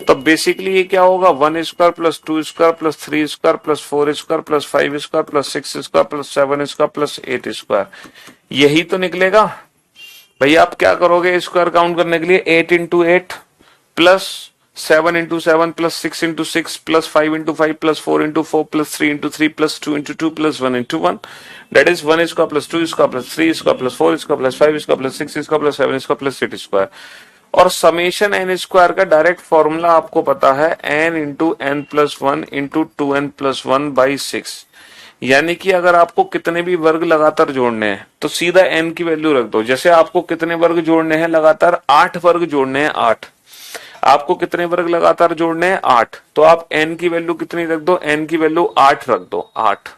तो बेसिकली ये क्या होगा, 1 square plus 2 square plus 3 square plus 4 square plus 5 square plus 6 square plus 7 square plus 8 square. यही तो निकलेगा। भैया आप क्या करोगे स्क्वायर काउंट करने के लिए, 8 into 8 plus 7 into 7 plus 6 into 6 plus 5 into 5 plus 4 into 4 plus 3 into 3 plus 2 into 2 plus 1 into 1। That is 1 square plus 2 square plus 3 square plus 4 square plus 5 square plus 6 square plus 7 square plus 8 square. और summation N square का direct formula आपको पता है, N into N plus 1 into 2n+1/6। यानी कि अगर आपको कितने भी वर्ग लगातार जोड़ने हैं तो सीधा n की वैल्यू रख दो। जैसे आपको कितने वर्ग जोड़ने हैं लगातार, 8 वर्ग जोड़ने हैं, 8। आपको कितने वर्ग लगातार जोड़ने हैं, 8। तो आप n की वैल्यू कितनी रख दो, n की वैल्यू 8 रख दो, 8।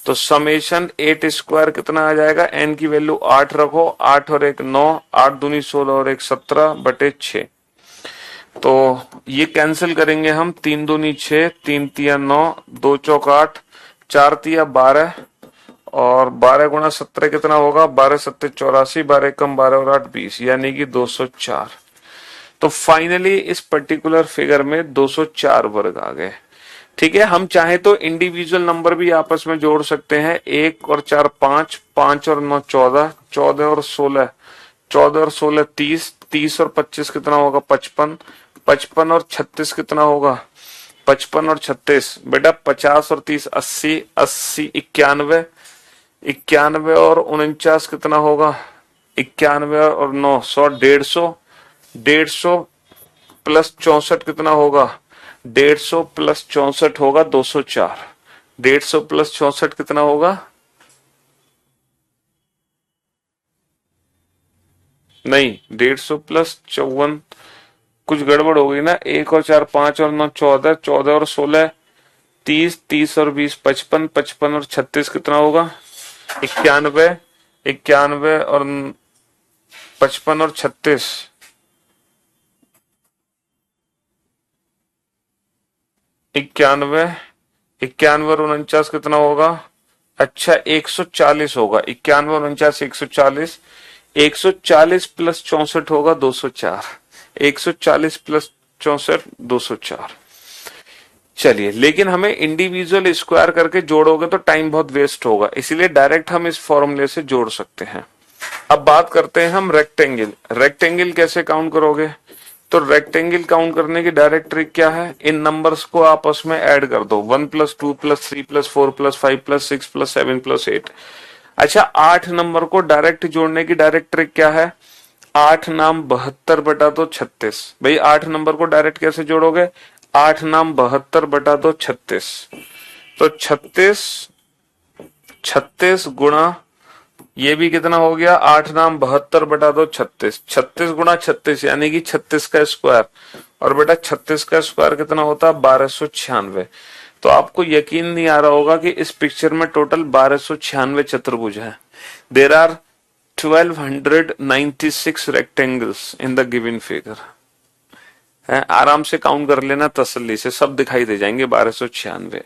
तो समेशन 8 स्क्वायर कितना आ जाएगा, n की वैल्यू 8 रखो, 8 और 1 9, 8 दूनी 16 और 1 17/6। तो ये कैंसिल करेंगे हम, 3 दूनी 6, 3 तिया 9, 2 चौक 8, 4 तिया 12 और 12 गुणा 17 कितना होगा, 12 सत्ते 84, 12 कम 12 और 8 20, यानी कि 204। तो फाइनली इस पर्टिकुलर फिगर में 204 वर्ग आ गए। ठीक है, हम चाहे तो इंडिविजुअल नंबर भी आपस में जोड़ सकते हैं। 1 और 4 5, 5 और 9 14, 14 और 16, 14 और 16 30, 30 और 25 कितना होगा 55, 55 और 36 कितना होगा 55 और 36 बेटा 50 और 30 80, 80 91, 91 और 49 कितना होगा 91 और 9 100, 150, 150 प्लस 64 कितना होगा? 150 प्लस 64 होगा 204। 150 प्लस 64 कितना होगा? नहीं, 150 प्लस 54, कुछ गड़बड़ हो गई ना। 1 और 4 5 और 9 14, 14 और 16 30, 30 और 20 55, 55 और 36 कितना होगा? 91, 91 और 55 और 36, 91, 91 और 49 कितना होगा? अच्छा 140 होगा। 91 और 49 140, 140 प्लस 64 होगा 204। 140 प्लस 64 204। चलिए, लेकिन हमें इंडिविजुअल स्क्वायर करके जोड़ोगे तो टाइम बहुत वेस्ट होगा, इसीलिए डायरेक्ट हम इस फॉर्मूले से जोड़ सकते हैं। अब बात करते हैं हम रेक्टेंगल। रेक्टेंगल कैसे काउंट करोगे? तो रेक्टेंगल काउंट करने की डायरेक्ट ट्रिक क्या है? इन नंबर्स को आपस में ऐड कर दो। 1 plus 2 plus 3 plus 4 plus 5 plus 6 plus 7 plus 8। अच्छा, 8 नंबर को डायरेक्ट जोड़ने की डायरेक्ट ट्रिक क्या है? 8 नाम 72 बटा दो 36। भाई 8 नंबर को डायरेक्ट कैसे जोड़ोगे? 8 नाम 72 बटा दो 36। तो 36, 36 गुणा ये भी कितना हो गया? 8 नाम 72 बटा दो 36। 36 गुणा 36 यानी कि 36 का स्क्वायर। और बेटा 36 का स्क्वायर कितना होता है? 1296। तो आपको यकीन नहीं आ रहा होगा कि इस पिक्चर में टोटल 1296 चतुर्भुज हैं। There are 1296 rectangles in the given figure. है, आराम से काउंट कर लेना तसल्ली से, सब दिखाई दे जाएंगे 1296।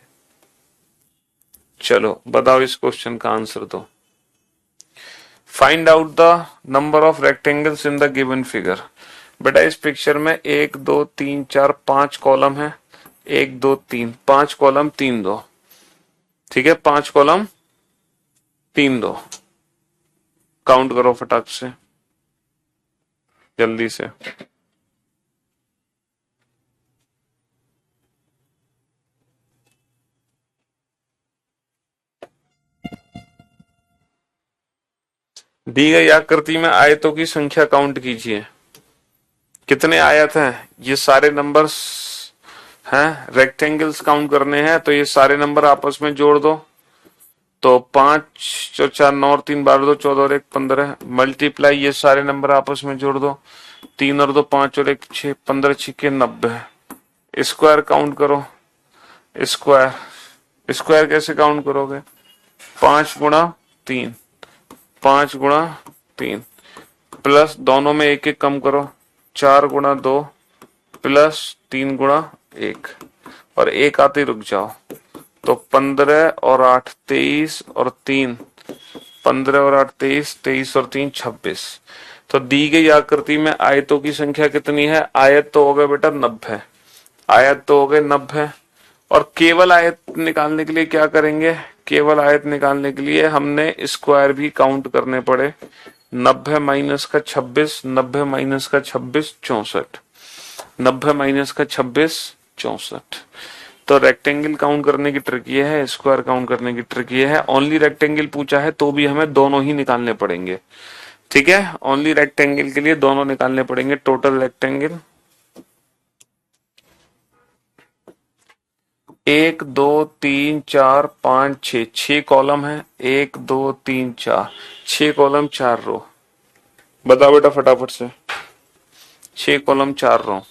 चलो बताओ, इस क्वेश्चन का आंसर दो। Find out the number of rectangles in the given figure. बेटा इस पिक्चर में 1 2 3 4 5 कॉलम है। 1 2 3 5 कॉलम 3 2, ठीक है, 5 कॉलम 3 2। काउंट करो फटाक से, जल्दी से। दी गई आकृति में आयतों की संख्या काउंट कीजिए। कितने आयत हैं? ये सारे नंबर्स हैं, रेक्टेंगल्स काउंट करने हैं, तो ये सारे नंबर आपस में जोड़ दो। तो 5 और 4 9 और 3 12 2 14 और 1 15। मल्टीप्लाई ये सारे नंबर आपस में जोड़ दो। 3 और 2 5 और 1 6, 15 6 90। स्क्वायर काउंट करो। स्क्वायर, स्क्वायर कैसे काउंट करोगे? 5 गुणा 3, 5 गुणा 3 प्लस दोनों में 1 1 कम करो। 4 गुणा 2 प्लस 3 गुणा 1 और 1 आते ही रुक जाओ। तो 15 और 8 23 और 3, 15 और 8 23, 23 और 3 26। तो दी गई आकृति में आयतों की संख्या कितनी है? आयत तो हो गए बेटा 90। आयत तो हो गए 90। और केवल आयत निकालने के लिए क्या करेंगे? केवल आयत निकालने के लिए हमने स्क्वायर भी काउंट करने पड़े। 90 माइनस का 26, 90 माइनस का 26 64, 90 माइनस का 26 64। तो रेक्टेंगल काउंट करने की ट्रिक ये है, स्क्वायर काउंट करने की ट्रिक ये है। ओनली रेक्टेंगल पूछा है तो भी हमें दोनों ही निकालने पड़ेंगे, ठीक है। ओनली रेक्टेंगल के लिए दोनों निकालने पड़ेंगे। टोटल रेक्टेंगल 1 2 3 4 5 6, 6 कॉलम है। 1 2 3 4, 6 कॉलम 4 रो। बताओ बेटा फटाफट से, 6 कॉलम 4 रो।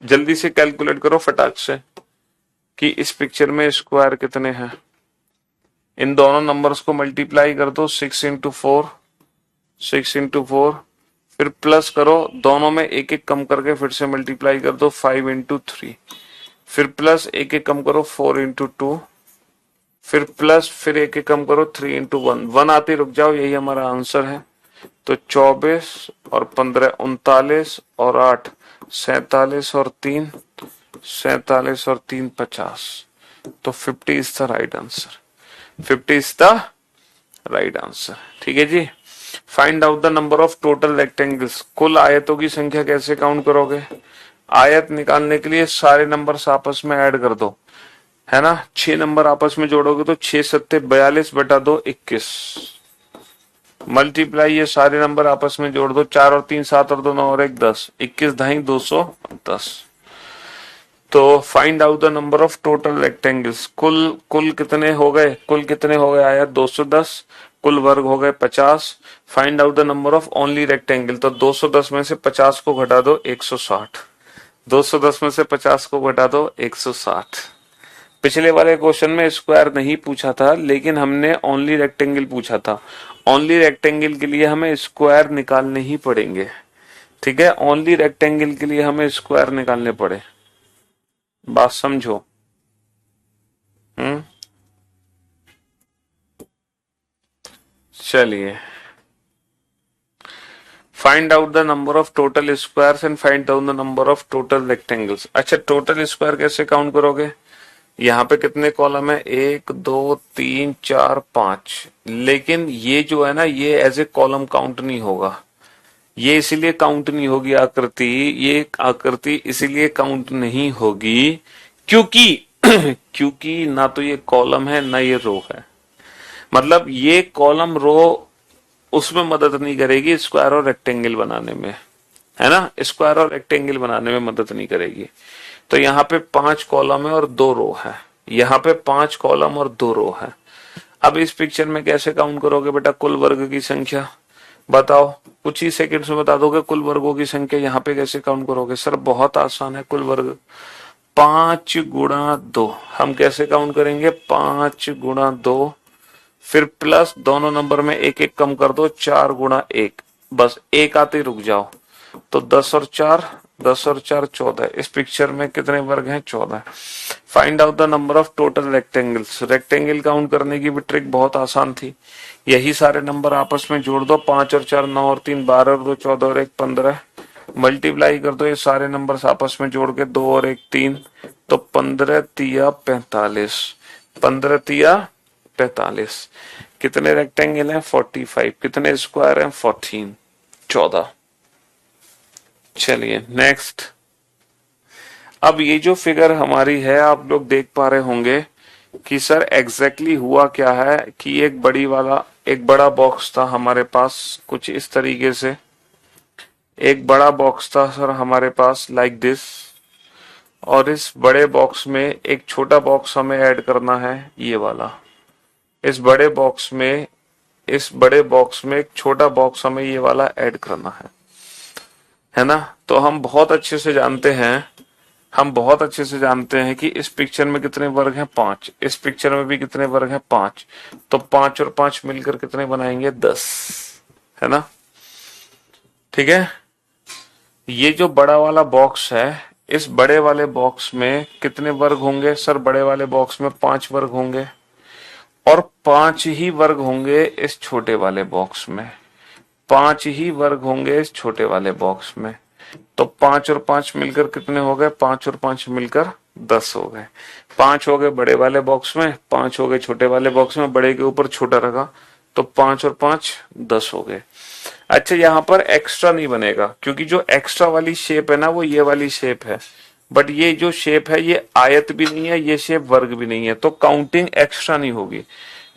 जल्दी से कैलकुलेट करो फटाक से कि इस पिक्चर में स्क्वायर कितने हैं। इन दोनों नंबर्स को मल्टीप्लाई कर दो। 6 इंटू 4, 6 इंटू 4, फिर प्लस करो, दोनों में 1 1 कम करके फिर से मल्टीप्लाई कर दो। 5 इंटू 3, फिर प्लस 1 1 कम करो। 4 इंटू 2, फिर प्लस, फिर 1 1 कम करो। 3 इंटू 1, 1 आते रुक जाओ, यही हमारा आंसर है। तो 24 और 15 39 और 8 47 और 3 47 और 3 50। तो 50 is the right answer. 50 is the right answer, ठीक है जी। Find out the number of total rectangles, कुल आयतों की संख्या कैसे काउंट करोगे? आयत निकालने के लिए सारे नंबर्स आपस में ऐड कर दो, है ना। 6 नंबर आपस में जोड़ोगे तो 6 सत्ते 42 बटा 2 21, मल्टीप्लाई ये सारे नंबर आपस में जोड़ दो, 4 और 3 7 और 2 9 और 1 10, 21 ढाई 210। तो find out the number of total rectangles, कुल कुल कितने हो गए, कुल कितने हो गए आयत 210, कुल वर्ग हो गए 50। Find out the number of only rectangle, तो 210 में से 50 को घटा दो 160, 210 में से 50 को घटा दो 160। पिछले वाले क्वेश्चन में स्क्वायर नहीं पूछा था, लेकिन हमने ओनली रेक्टेंगल पूछा था। ओनली रेक्टेंगल के लिए हमें स्क्वायर निकालने ही पड़ेंगे, ठीक है। ओनली रेक्टेंगल के लिए हमें स्क्वायर निकालने पड़े, बात समझो। हम्म, चलिए, find out the number of total squares and find out the number of total rectangles. अच्छा, टोटल स्क्वायर कैसे काउंट करोगे? यहाँ पे कितने कॉलम है, 1 2 3 4 5, लेकिन ये जो है ना, ये एज ए कॉलम काउंट नहीं होगा। ये इसीलिए काउंट नहीं होगी आकृति, ये आकृति इसीलिए काउंट नहीं होगी क्योंकि क्योंकि ना तो ये कॉलम है ना ये रो है। मतलब ये कॉलम रो उसमें मदद नहीं करेगी स्क्वायर और रेक्टेंगल बनाने में, है ना। स्क्वायर और रेक्टेंगल बनाने में मदद नहीं करेगी। तो यहाँ पे 5 कॉलम है और 2 रो है, यहाँ पे 5 कॉलम और 2 रो है। अब इस पिक्चर में कैसे काउंट करोगे बेटा कुल वर्ग की संख्या? बताओ, कुछ ही सेकंड्स में बता दोगे कुल वर्गों की संख्या। यहाँ पे कैसे काउंट करोगे? सर बहुत आसान है, कुल वर्ग 5 गुणा 2। हम कैसे काउंट करेंगे? 5 गुणा 2, फिर प्लस दोनों नंबर में एक एक कम कर दो, 4 गुणा 1, बस एक आते रुक जाओ। तो 10 और 4, 10 और 4 14। इस पिक्चर में कितने वर्ग हैं? 14। Find out the number of total rectangles, rectangle count करने की भी ट्रिक बहुत आसान थी। यही सारे नंबर आपस में जोड़ दो, 5 और 4 9 और 3 12 और 2 14 और 1 15, मल्टीप्लाई कर दो ये सारे नंबर्स आपस में जोड़ के, 2 और 1 3, तो 15 तिया 45, 15 तिया 45। कितने रेक्टेंगल हैं? 45। कितने स्क्वायर हैं? 14, 14। चलिए नेक्स्ट। अब ये जो फिगर हमारी है, आप लोग देख पा रहे होंगे कि सर एग्जैक्टली हुआ क्या है कि एक बड़ा बॉक्स था हमारे पास कुछ इस तरीके से। एक बड़ा बॉक्स था सर हमारे पास लाइक दिस, और इस बड़े बॉक्स में एक छोटा बॉक्स हमें ऐड करना है, ये वाला। इस बड़े बॉक्स में एक छोटा बॉक्स हमें ये वाला ऐड करना है ना। तो हम बहुत अच्छे से जानते हैं कि इस पिक्चर में कितने वर्ग हैं? 5। इस पिक्चर में भी कितने वर्ग हैं? 5। तो 5 और 5 मिलकर कितने बनाएंगे? 10, है ना। ठीक है। ये जो बड़ा वाला बॉक्स है, इस बड़े वाले बॉक्स में कितने वर्ग होंगे? सर बड़े वाले बॉक्स में 5 वर्ग होंगे, और 5 ही वर्ग होंगे इस छोटे वाले बॉक्स में, 5 ही वर्ग होंगे इस छोटे वाले बॉक्स में। तो 5 और 5 मिलकर कितने हो गए? 5 और 5 मिलकर 10 हो गए। 5 हो गए बड़े वाले बॉक्स में, 5 हो गए छोटे वाले बॉक्स में, बड़े के ऊपर छोटा रखा, तो 5 और 5 10 हो गए। अच्छा, यहाँ पर एक्स्ट्रा नहीं बनेगा क्योंकि जो एक्स्ट्रा वाली शेप है ना, वो ये वाली शेप है। बट ये जो शेप है ये आयत भी नहीं है, ये शेप वर्ग भी नहीं है, तो काउंटिंग एक्स्ट्रा नहीं होगी।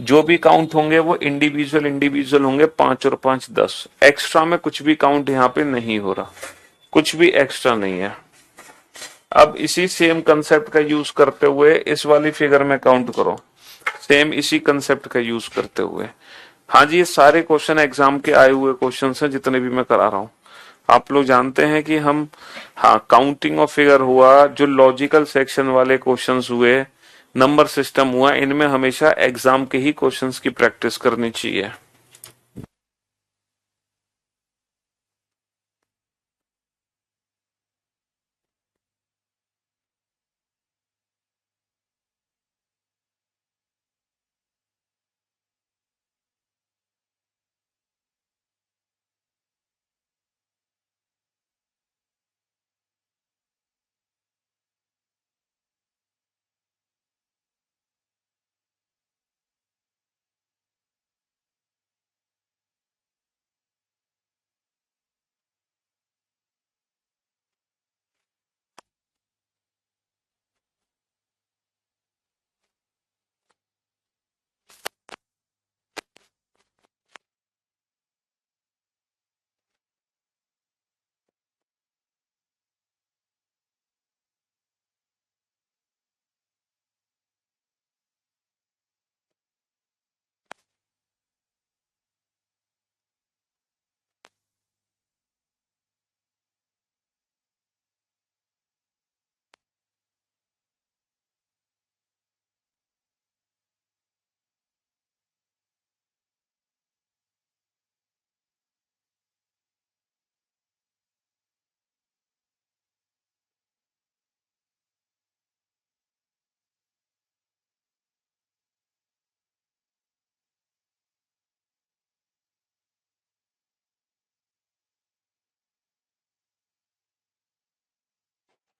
जो भी काउंट होंगे वो इंडिविजुअल इंडिविजुअल होंगे, 5 और 5 10। एक्स्ट्रा में कुछ भी काउंट यहाँ पे नहीं हो रहा, कुछ भी एक्स्ट्रा नहीं है। अब इसी सेम कंसेप्ट का यूज करते हुए इस वाली फिगर में काउंट करो, सेम इसी कंसेप्ट का यूज करते हुए। हाँ जी, ये सारे क्वेश्चन एग्जाम के आए हुए क्वेश्चन हैं जितने भी मैं करा रहा हूँ। आप लोग जानते हैं कि हम, हाँ, काउंटिंग ऑफ फिगर हुआ, जो लॉजिकल सेक्शन वाले क्वेश्चंस हुए, नंबर सिस्टम हुआ, इनमें हमेशा एग्जाम के ही क्वेश्चंस की प्रैक्टिस करनी चाहिए।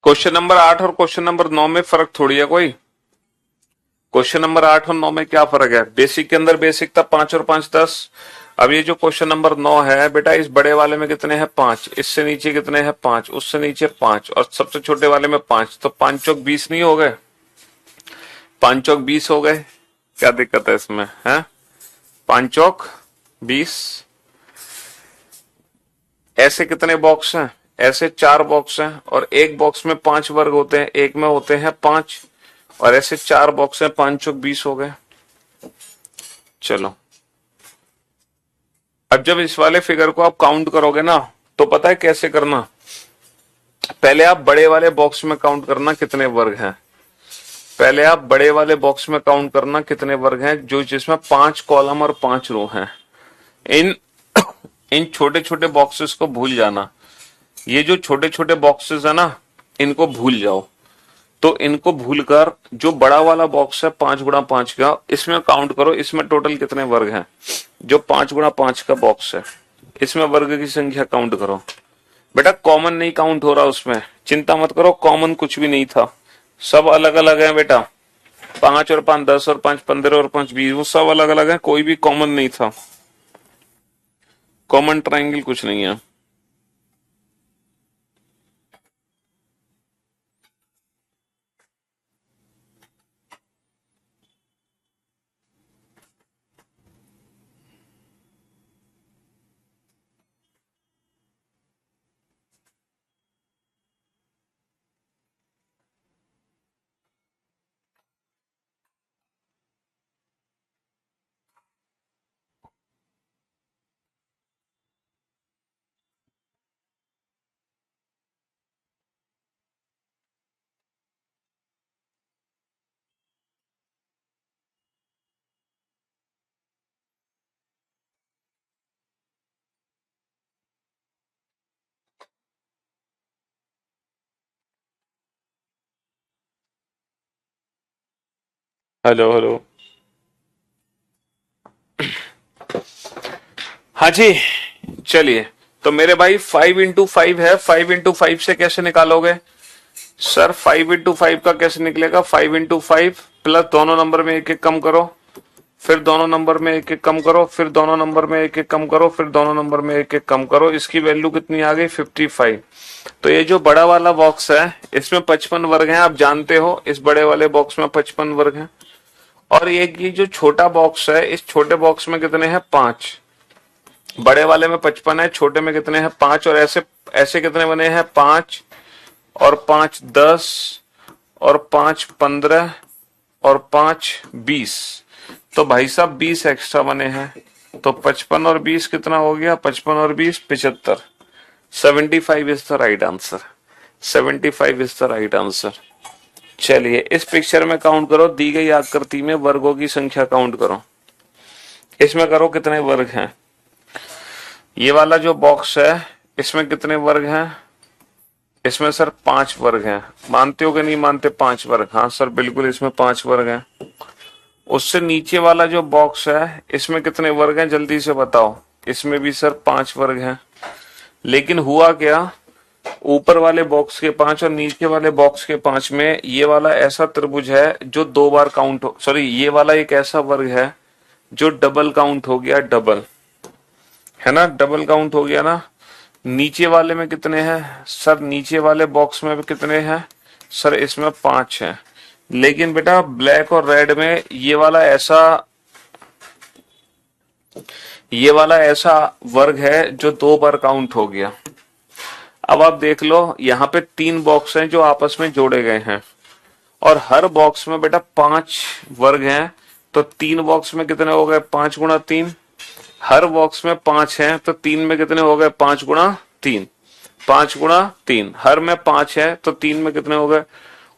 क्वेश्चन नंबर 8 और क्वेश्चन नंबर 9 में फर्क थोड़ी है कोई। क्वेश्चन नंबर 8 और 9 में क्या फर्क है? बेसिक के अंदर बेसिक था 5 और 5 10। अब ये जो क्वेश्चन नंबर 9 है बेटा, इस बड़े वाले में कितने हैं? 5। इससे नीचे कितने हैं? 5। उससे नीचे 5 और सबसे छोटे वाले में 5। तो 5 चौक 20 नहीं हो गए? 5 चौक 20 हो गए। क्या दिक्कत है इसमें है? 5 चौक 20। ऐसे कितने बॉक्स हैं? ऐसे 4 बॉक्स हैं और एक बॉक्स में 5 वर्ग होते हैं, एक में होते हैं 5। और ऐसे 4 बॉक्स हैं, 5 चौक 20 हो गए। चलो, अब जब इस वाले फिगर को आप काउंट करोगे ना, तो पता है कैसे करना? पहले आप बड़े वाले बॉक्स में काउंट करना कितने वर्ग हैं। पहले आप बड़े वाले बॉक्स में काउंट करना कितने वर्ग हैं, जो जिसमें 5 कॉलम और 5 रो हैं। इन इन छोटे छोटे बॉक्सेस को भूल जाना। ये जो छोटे छोटे बॉक्सेस है ना, इनको भूल जाओ। तो इनको भूलकर जो बड़ा वाला बॉक्स है 5 गुणा 5 का, इसमें काउंट करो, इसमें टोटल कितने वर्ग हैं। जो 5 गुणा 5 का बॉक्स है, इसमें वर्ग की संख्या काउंट करो। बेटा कॉमन नहीं काउंट हो रहा उसमें, चिंता मत करो, कॉमन कुछ भी नहीं था, सब अलग अलग है बेटा। 5 और 5 10 और 5 15 और 5 20, वो सब अलग अलग है, कोई भी कॉमन नहीं था। कॉमन ट्राइंगल कुछ नहीं है। Hello hello. हाँ जी, चलिए। तो मेरे भाई 5 into 5 है, 5 into 5 से कैसे निकालोगे सर? 5 into 5 का कैसे निकलेगा? 5 into 5 प्लस दोनों नंबर में एक एक कम करो, फिर दोनों नंबर में एक एक कम करो, फिर दोनों नंबर में एक एक कम करो, फिर दोनों नंबर में एक एक कम करो। इसकी वैल्यू कितनी आ गई? 55। तो ये जो बड़ा वाला बॉक्स है, इसमें 55 वर्ग हैं, आप जानते हो। इस बड़े वाले बॉक्स में 55 वर्ग हैं। और ये जो छोटा बॉक्स है, इस छोटे बॉक्स में कितने हैं? 5। बड़े वाले में 55 है, छोटे में कितने हैं? 5। और ऐसे ऐसे कितने बने हैं? 5 और 5 10 और 5 15 और 5 20। तो भाई साहब 20 एक्स्ट्रा बने हैं। तो 55 और 20 कितना हो गया? 55 और 20 75। 75 is the right answer. 75 is the right answer. चलिए, इस पिक्चर में काउंट करो, दी गई आकृति में वर्गों की संख्या काउंट करो। इसमें करो कितने वर्ग हैं। ये वाला जो बॉक्स है, इसमें कितने वर्ग हैं? इसमें सर 5 वर्ग हैं। मानते हो कि नहीं मानते? 5 वर्ग। हाँ सर बिल्कुल, इसमें 5 वर्ग हैं। उससे नीचे वाला जो बॉक्स है, इसमें कितने वर्ग हैं जल्दी से बताओ? इसमें भी सर 5 वर्ग हैं। लेकिन हुआ क्या, ऊपर वाले बॉक्स के 5 और नीचे वाले बॉक्स के 5 में ये वाला ऐसा त्रिभुज है जो 2 बार काउंट हो, सॉरी, ये वाला एक ऐसा वर्ग है जो डबल काउंट हो गया, डबल, है ना, डबल काउंट हो गया ना। नीचे वाले में कितने हैं सर? नीचे वाले बॉक्स में भी कितने हैं सर? इसमें 5 हैं। लेकिन बेटा ब्लैक और रेड में ये वाला ऐसा वर्ग है जो 2 बार काउंट हो गया। अब आप देख लो, यहाँ पे 3 बॉक्स हैं जो आपस में जोड़े गए हैं और हर बॉक्स में बेटा 5 वर्ग हैं। तो 3 बॉक्स में कितने हो गए? 5 गुणा 3। हर बॉक्स में 5 हैं, तो 3 में कितने हो गए? 5 गुणा 3। 5 गुणा 3, हर में 5 है, तो 3 में कितने हो गए?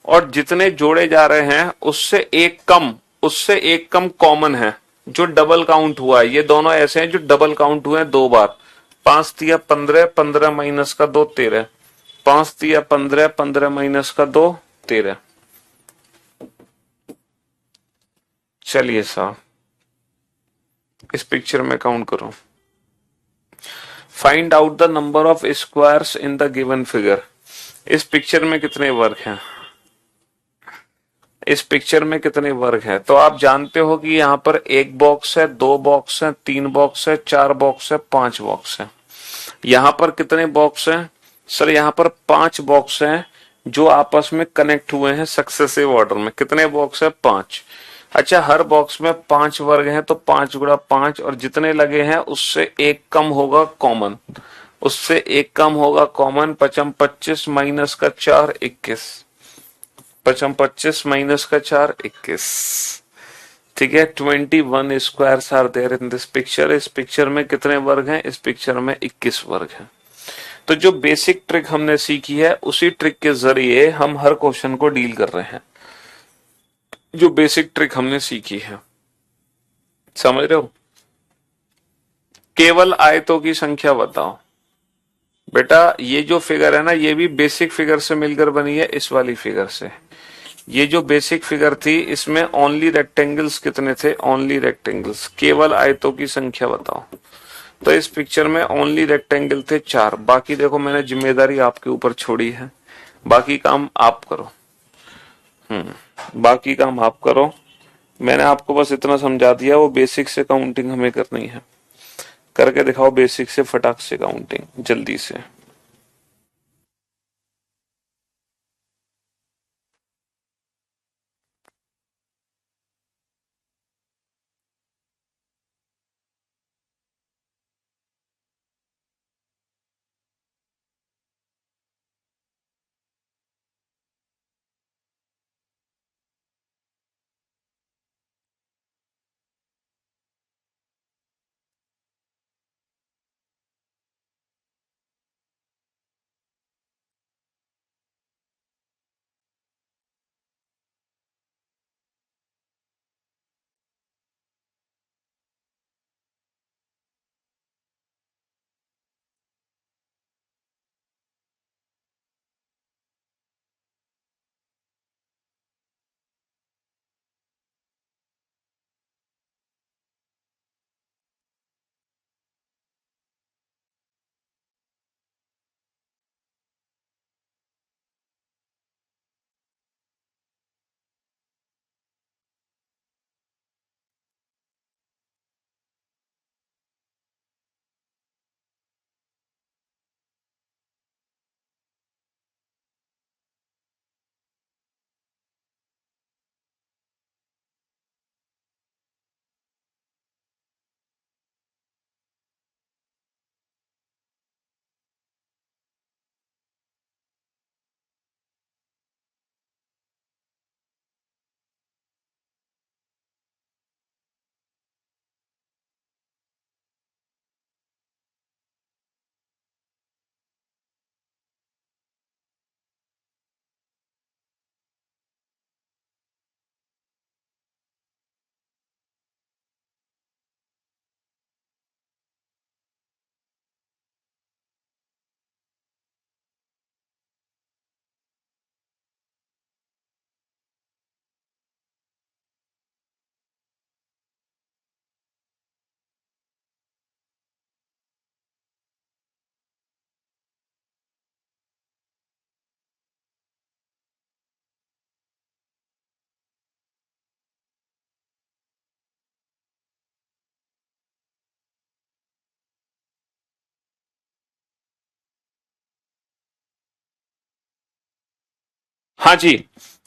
और जितने जोड़े जा रहे हैं उससे एक कम कॉमन है जो डबल काउंट हुआ है। ये दोनों ऐसे हैं जो डबल काउंट हुए हैं 2 बार। 5 तिया 15, 15 माइनस का 2 13। 5 तिया 15, 15 माइनस का 2 13। चलिए साहब, इस पिक्चर में काउंट करो। Find out the number of squares in the given figure. इस पिक्चर में कितने वर्ग हैं? इस पिक्चर में कितने वर्ग हैं? तो आप जानते हो कि यहाँ पर एक बॉक्स है, दो बॉक्स है, तीन बॉक्स है, चार बॉक्स है, पांच बॉक्स है। यहाँ पर कितने बॉक्स हैं? सर यहाँ पर पांच बॉक्स हैं जो आपस में कनेक्ट हुए हैं सक्सेसिव ऑर्डर में। कितने बॉक्स है? पांच। अच्छा, हर बॉक्स में पांच वर्ग हैं, तो पांच गुणा पांच, और जितने लगे हैं उससे एक कम होगा कॉमन, उससे एक कम होगा कॉमन। पचम 25 माइनस का 4 21, पचम 25 माइनस का 4 21। ठीक है, 21 squares are there in this picture. इस पिक्चर में कितने वर्ग हैं? इस पिक्चर में 21 वर्ग हैं। तो जो बेसिक ट्रिक हमने सीखी है उसी ट्रिक के जरिए हम हर क्वेश्चन को डील कर रहे हैं। जो बेसिक ट्रिक हमने सीखी है, समझ रहे हो? केवल आयतों की संख्या बताओ। बेटा ये जो फिगर है ना, ये भी बेसिक फिगर से मिलकर बनी है, इस वाली फिगर से। ये जो बेसिक फिगर थी इसमें ओनली रेक्टेंगल्स कितने थे? Only rectangles. केवल आयतों की संख्या बताओ। तो इस पिक्चर में ओनली रेक्टेंगल थे 4। बाकी देखो मैंने जिम्मेदारी आपके ऊपर छोड़ी है, बाकी काम आप करो। बाकी काम आप करो। मैंने आपको बस इतना समझा दिया, वो बेसिक से काउंटिंग हमें करनी है। करके दिखाओ बेसिक से फटाक से काउंटिंग जल्दी से। हाँ जी,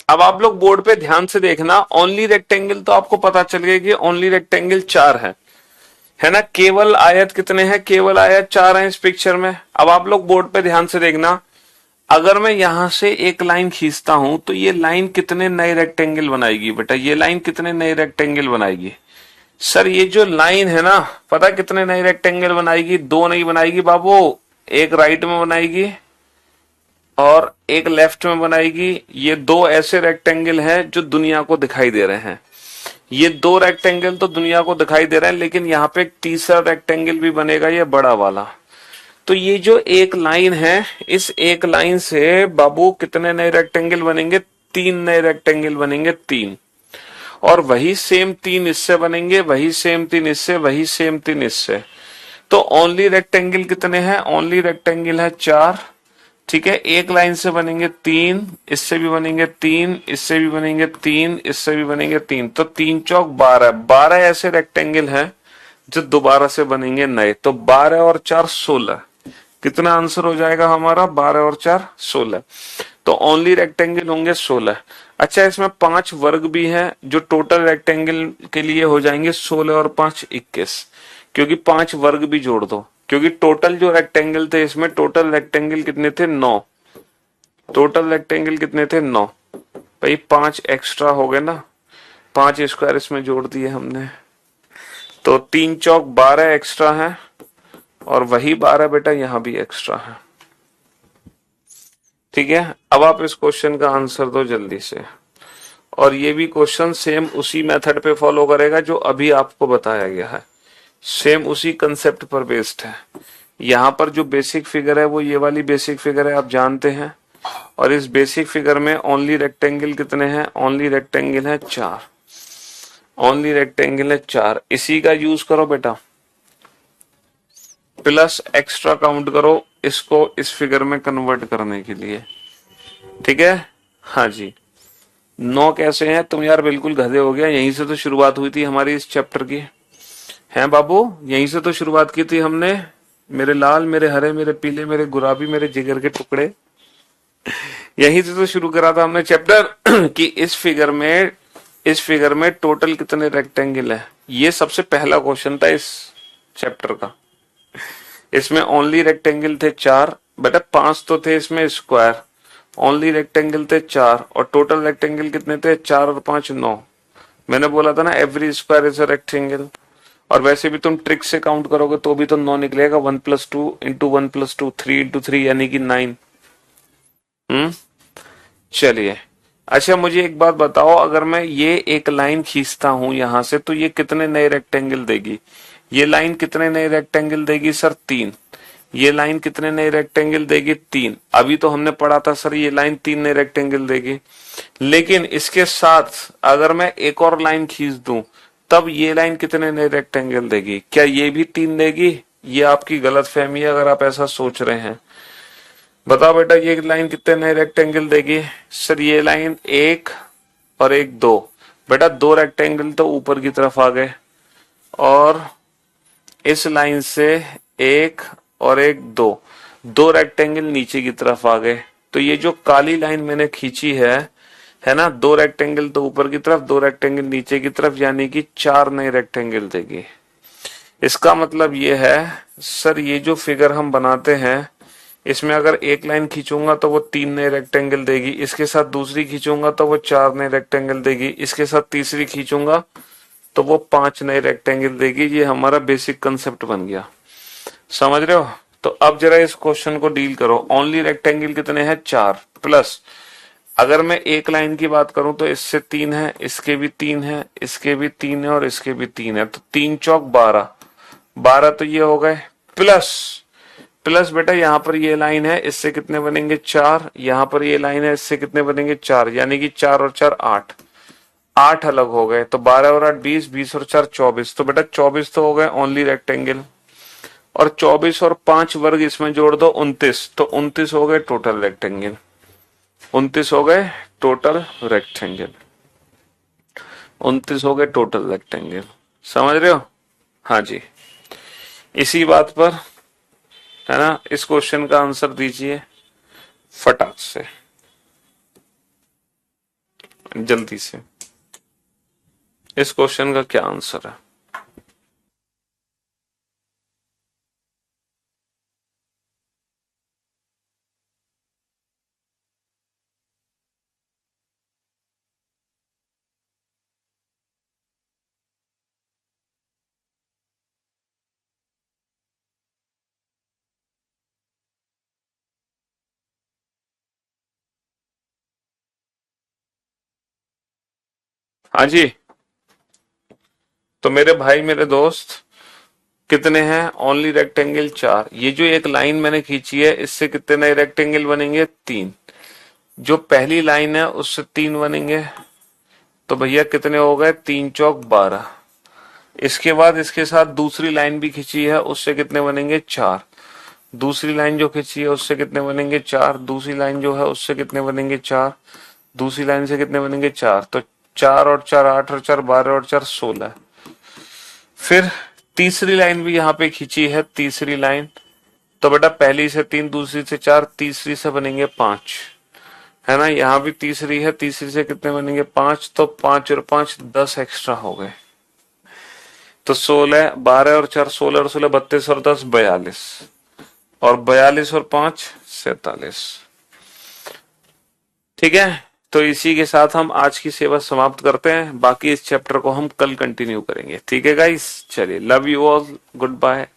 अब आप लोग बोर्ड पे ध्यान से देखना। ओनली रेक्टेंगल तो आपको पता चल गया कि ओनली रेक्टेंगल 4 है ना। केवल आयत कितने हैं? केवल आयत 4 हैं इस पिक्चर में। अब आप लोग बोर्ड पे ध्यान से देखना, अगर मैं यहां से एक लाइन खींचता हूं तो ये लाइन कितने नए रेक्टेंगल बनाएगी? बेटा ये लाइन कितने नए रेक्टेंगल बनाएगी? सर ये जो लाइन है ना, पता कितने नए रेक्टेंगल बनाएगी? 2 नहीं बनाएगी बाबू, एक राइट में बनाएगी और एक लेफ्ट में बनाएगी। ये 2 ऐसे रेक्टेंगल हैं जो दुनिया को दिखाई दे रहे हैं। ये 2 रेक्टेंगल तो दुनिया को दिखाई दे रहे हैं, लेकिन यहाँ पे एक तीसरा रेक्टेंगल भी बनेगा, ये बड़ा वाला। तो ये जो एक लाइन है, इस एक लाइन से बाबू कितने नए रेक्टेंगल बनेंगे? 3 नए रेक्टेंगल बनेंगे, 3। और वही सेम 3 इससे बनेंगे, वही सेम 3 इससे, वही सेम 3 इससे। तो ओनली रेक्टेंगल कितने हैं? ओनली रेक्टेंगल है 4, ठीक है, एक लाइन से बनेंगे 3, इससे भी बनेंगे 3, इससे भी बनेंगे 3, इससे भी बनेंगे 3, तो 3 चौक 12, 12 ऐसे रेक्टेंगल हैं जो दोबारा से बनेंगे नए, तो 12 और 4 16। कितना आंसर हो जाएगा हमारा? 12 और 4 16। तो ओनली रेक्टेंगल होंगे 16। अच्छा, इसमें 5 वर्ग भी हैं जो टोटल रेक्टेंगल के लिए हो जाएंगे 16 और 5 21, क्योंकि 5 वर्ग भी जोड़ दो, क्योंकि टोटल जो रेक्टेंगल थे इसमें टोटल रेक्टेंगल कितने थे? 9। टोटल रेक्टेंगल कितने थे? 9। भाई 5 एक्स्ट्रा हो गए ना, 5 स्क्वायर इसमें जोड़ दिए हमने, तो 3 चौक 12 एक्स्ट्रा है, और वही 12 बेटा यहां भी एक्स्ट्रा है। ठीक है, अब आप इस क्वेश्चन का आंसर दो जल्दी से, और ये भी क्वेश्चन सेम उसी मेथड पे फॉलो करेगा जो अभी आपको बताया गया है, सेम उसी कंसेप्ट पर बेस्ड है। यहाँ पर जो बेसिक फिगर है वो ये वाली बेसिक फिगर है, आप जानते हैं, और इस बेसिक फिगर में ओनली रेक्टेंगल कितने हैं? ओनली रेक्टेंगल है 4, ओनली रेक्टेंगल है 4। इसी का यूज करो बेटा, प्लस एक्स्ट्रा काउंट करो इसको इस फिगर में कन्वर्ट करने के लिए। ठीक है, हाँ जी। 9 कैसे हैं तुम यार? बिल्कुल गधे हो गया, यहीं से तो शुरुआत हुई थी हमारी इस चैप्टर की, हैं बाबू? यहीं से तो शुरुआत की थी हमने, मेरे लाल, मेरे हरे, मेरे पीले, मेरे गुलाबी, मेरे जिगर के टुकड़े, यहीं से तो शुरू करा था हमने चैप्टर कि इस फिगर में टोटल कितने रेक्टेंगल है। ये सबसे पहला क्वेश्चन था इस चैप्टर का। इसमें ओनली रेक्टेंगल थे 4 बेटा, 5 तो थे इसमें स्क्वायर, ओनली रेक्टेंगल थे 4, और टोटल रेक्टेंगल कितने थे? 4 और 5 9। मैंने बोला था ना every square is a rectangle, और वैसे भी तुम ट्रिक से काउंट करोगे तो भी तो 9 निकलेगा। 1 + 2 × 1 + 2, 3 × 3 यानी कि 9। चलिए, अच्छा मुझे एक बात बताओ, अगर मैं ये एक लाइन खींचता हूं यहां से तो ये कितने नए रेक्टेंगल देगी? ये लाइन कितने नए रेक्टेंगल देगी सर? 3। ये लाइन कितने नए रेक्टेंगल देगी? 3। अभी तो हमने पढ़ा था सर ये लाइन 3 नए रेक्टेंगल देगी, लेकिन इसके साथ अगर मैं एक और लाइन खींच दूं तब ये लाइन कितने नए रेक्टेंगल देगी? क्या ये भी 3 देगी? ये आपकी गलत फहमी है अगर आप ऐसा सोच रहे हैं। बताओ बेटा ये लाइन कितने नए रेक्टेंगल देगी? सर ये लाइन 1 और 1 2। बेटा 2 रेक्टेंगल तो ऊपर की तरफ आ गए, और इस लाइन से 1 और 1 2, 2 रेक्टेंगल नीचे की तरफ आ गए। तो ये जो काली लाइन मैंने खींची है ना, 2 रेक्टेंगल तो ऊपर की तरफ, 2 रेक्टेंगल नीचे की तरफ, यानी कि 4 नए रेक्टेंगल देगी। इसका मतलब ये है सर ये जो फिगर हम बनाते हैं इसमें अगर एक लाइन खींचूंगा तो वो 3 नए रेक्टेंगल देगी, इसके साथ दूसरी खींचूंगा तो वो 4 नए रेक्टेंगल देगी, इसके साथ तीसरी खींचूंगा तो वो 5 नए रेक्टेंगल देगी। ये हमारा बेसिक कंसेप्ट बन गया, समझ रहे हो? तो अब जरा इस क्वेश्चन को डील करो। ओनली रेक्टेंगल कितने हैं? 4, प्लस अगर मैं एक लाइन की बात करूं तो इससे 3 है, इसके भी 3 है, इसके भी 3 है, और इसके भी 3 है, तो 3 चौक 12, 12 तो ये हो गए, प्लस बेटा यहाँ पर ये लाइन है, इससे कितने बनेंगे? 4। यहाँ पर ये लाइन है, इससे कितने बनेंगे? 4, यानी कि 4 और 4 8, 8 अलग हो गए, तो 12 और 8 20, 20 और 4 24। तो बेटा 24 तो हो गए ओनली रेक्टेंगल, और 24 और 5 वर्ग इसमें जोड़ दो 29, तो 29 हो गए टोटल रेक्टेंगल, 29 हो गए टोटल रेक्टेंगल, 29 हो गए टोटल रेक्टेंगल। समझ रहे हो? हाँ जी, इसी बात पर है ना, इस क्वेश्चन का आंसर दीजिए फटाक से, जल्दी से। इस क्वेश्चन का क्या आंसर है? हाँ जी, तो मेरे भाई मेरे दोस्त कितने हैं? Only rectangle 4। ये जो एक लाइन मैंने खींची है इससे कितने नए रेक्टेंगल बनेंगे? 3। जो पहली लाइन है उससे 3 बनेंगे, तो भैया कितने हो गए? 3 चौक 12। इसके बाद इसके साथ दूसरी लाइन भी खींची है, उससे कितने बनेंगे? 4। दूसरी लाइन जो खींची है उससे कितने बनेंगे 4, दूसरी लाइन जो है उससे कितने बनेंगे 4, दूसरी लाइन से कितने बनेंगे 4, तो 4 और 4 8 और 4 12 और 4 16। फिर तीसरी लाइन भी यहाँ पे खींची है, तीसरी लाइन, तो बेटा पहली से 3, दूसरी से 4, तीसरी से बनेंगे 5, है ना। यहाँ भी तीसरी है, तीसरी से कितने बनेंगे 5, तो 5 और 5 10 एक्स्ट्रा हो गए, तो 16, 12 और 4 16 और 16 32 और 10 42, और 42 और 5 47। ठीक है, तो इसी के साथ हम आज की सेवा समाप्त करते हैं, बाकी इस चैप्टर को हम कल कंटिन्यू करेंगे। ठीक है गाइस, चलिए, love you all, good bye.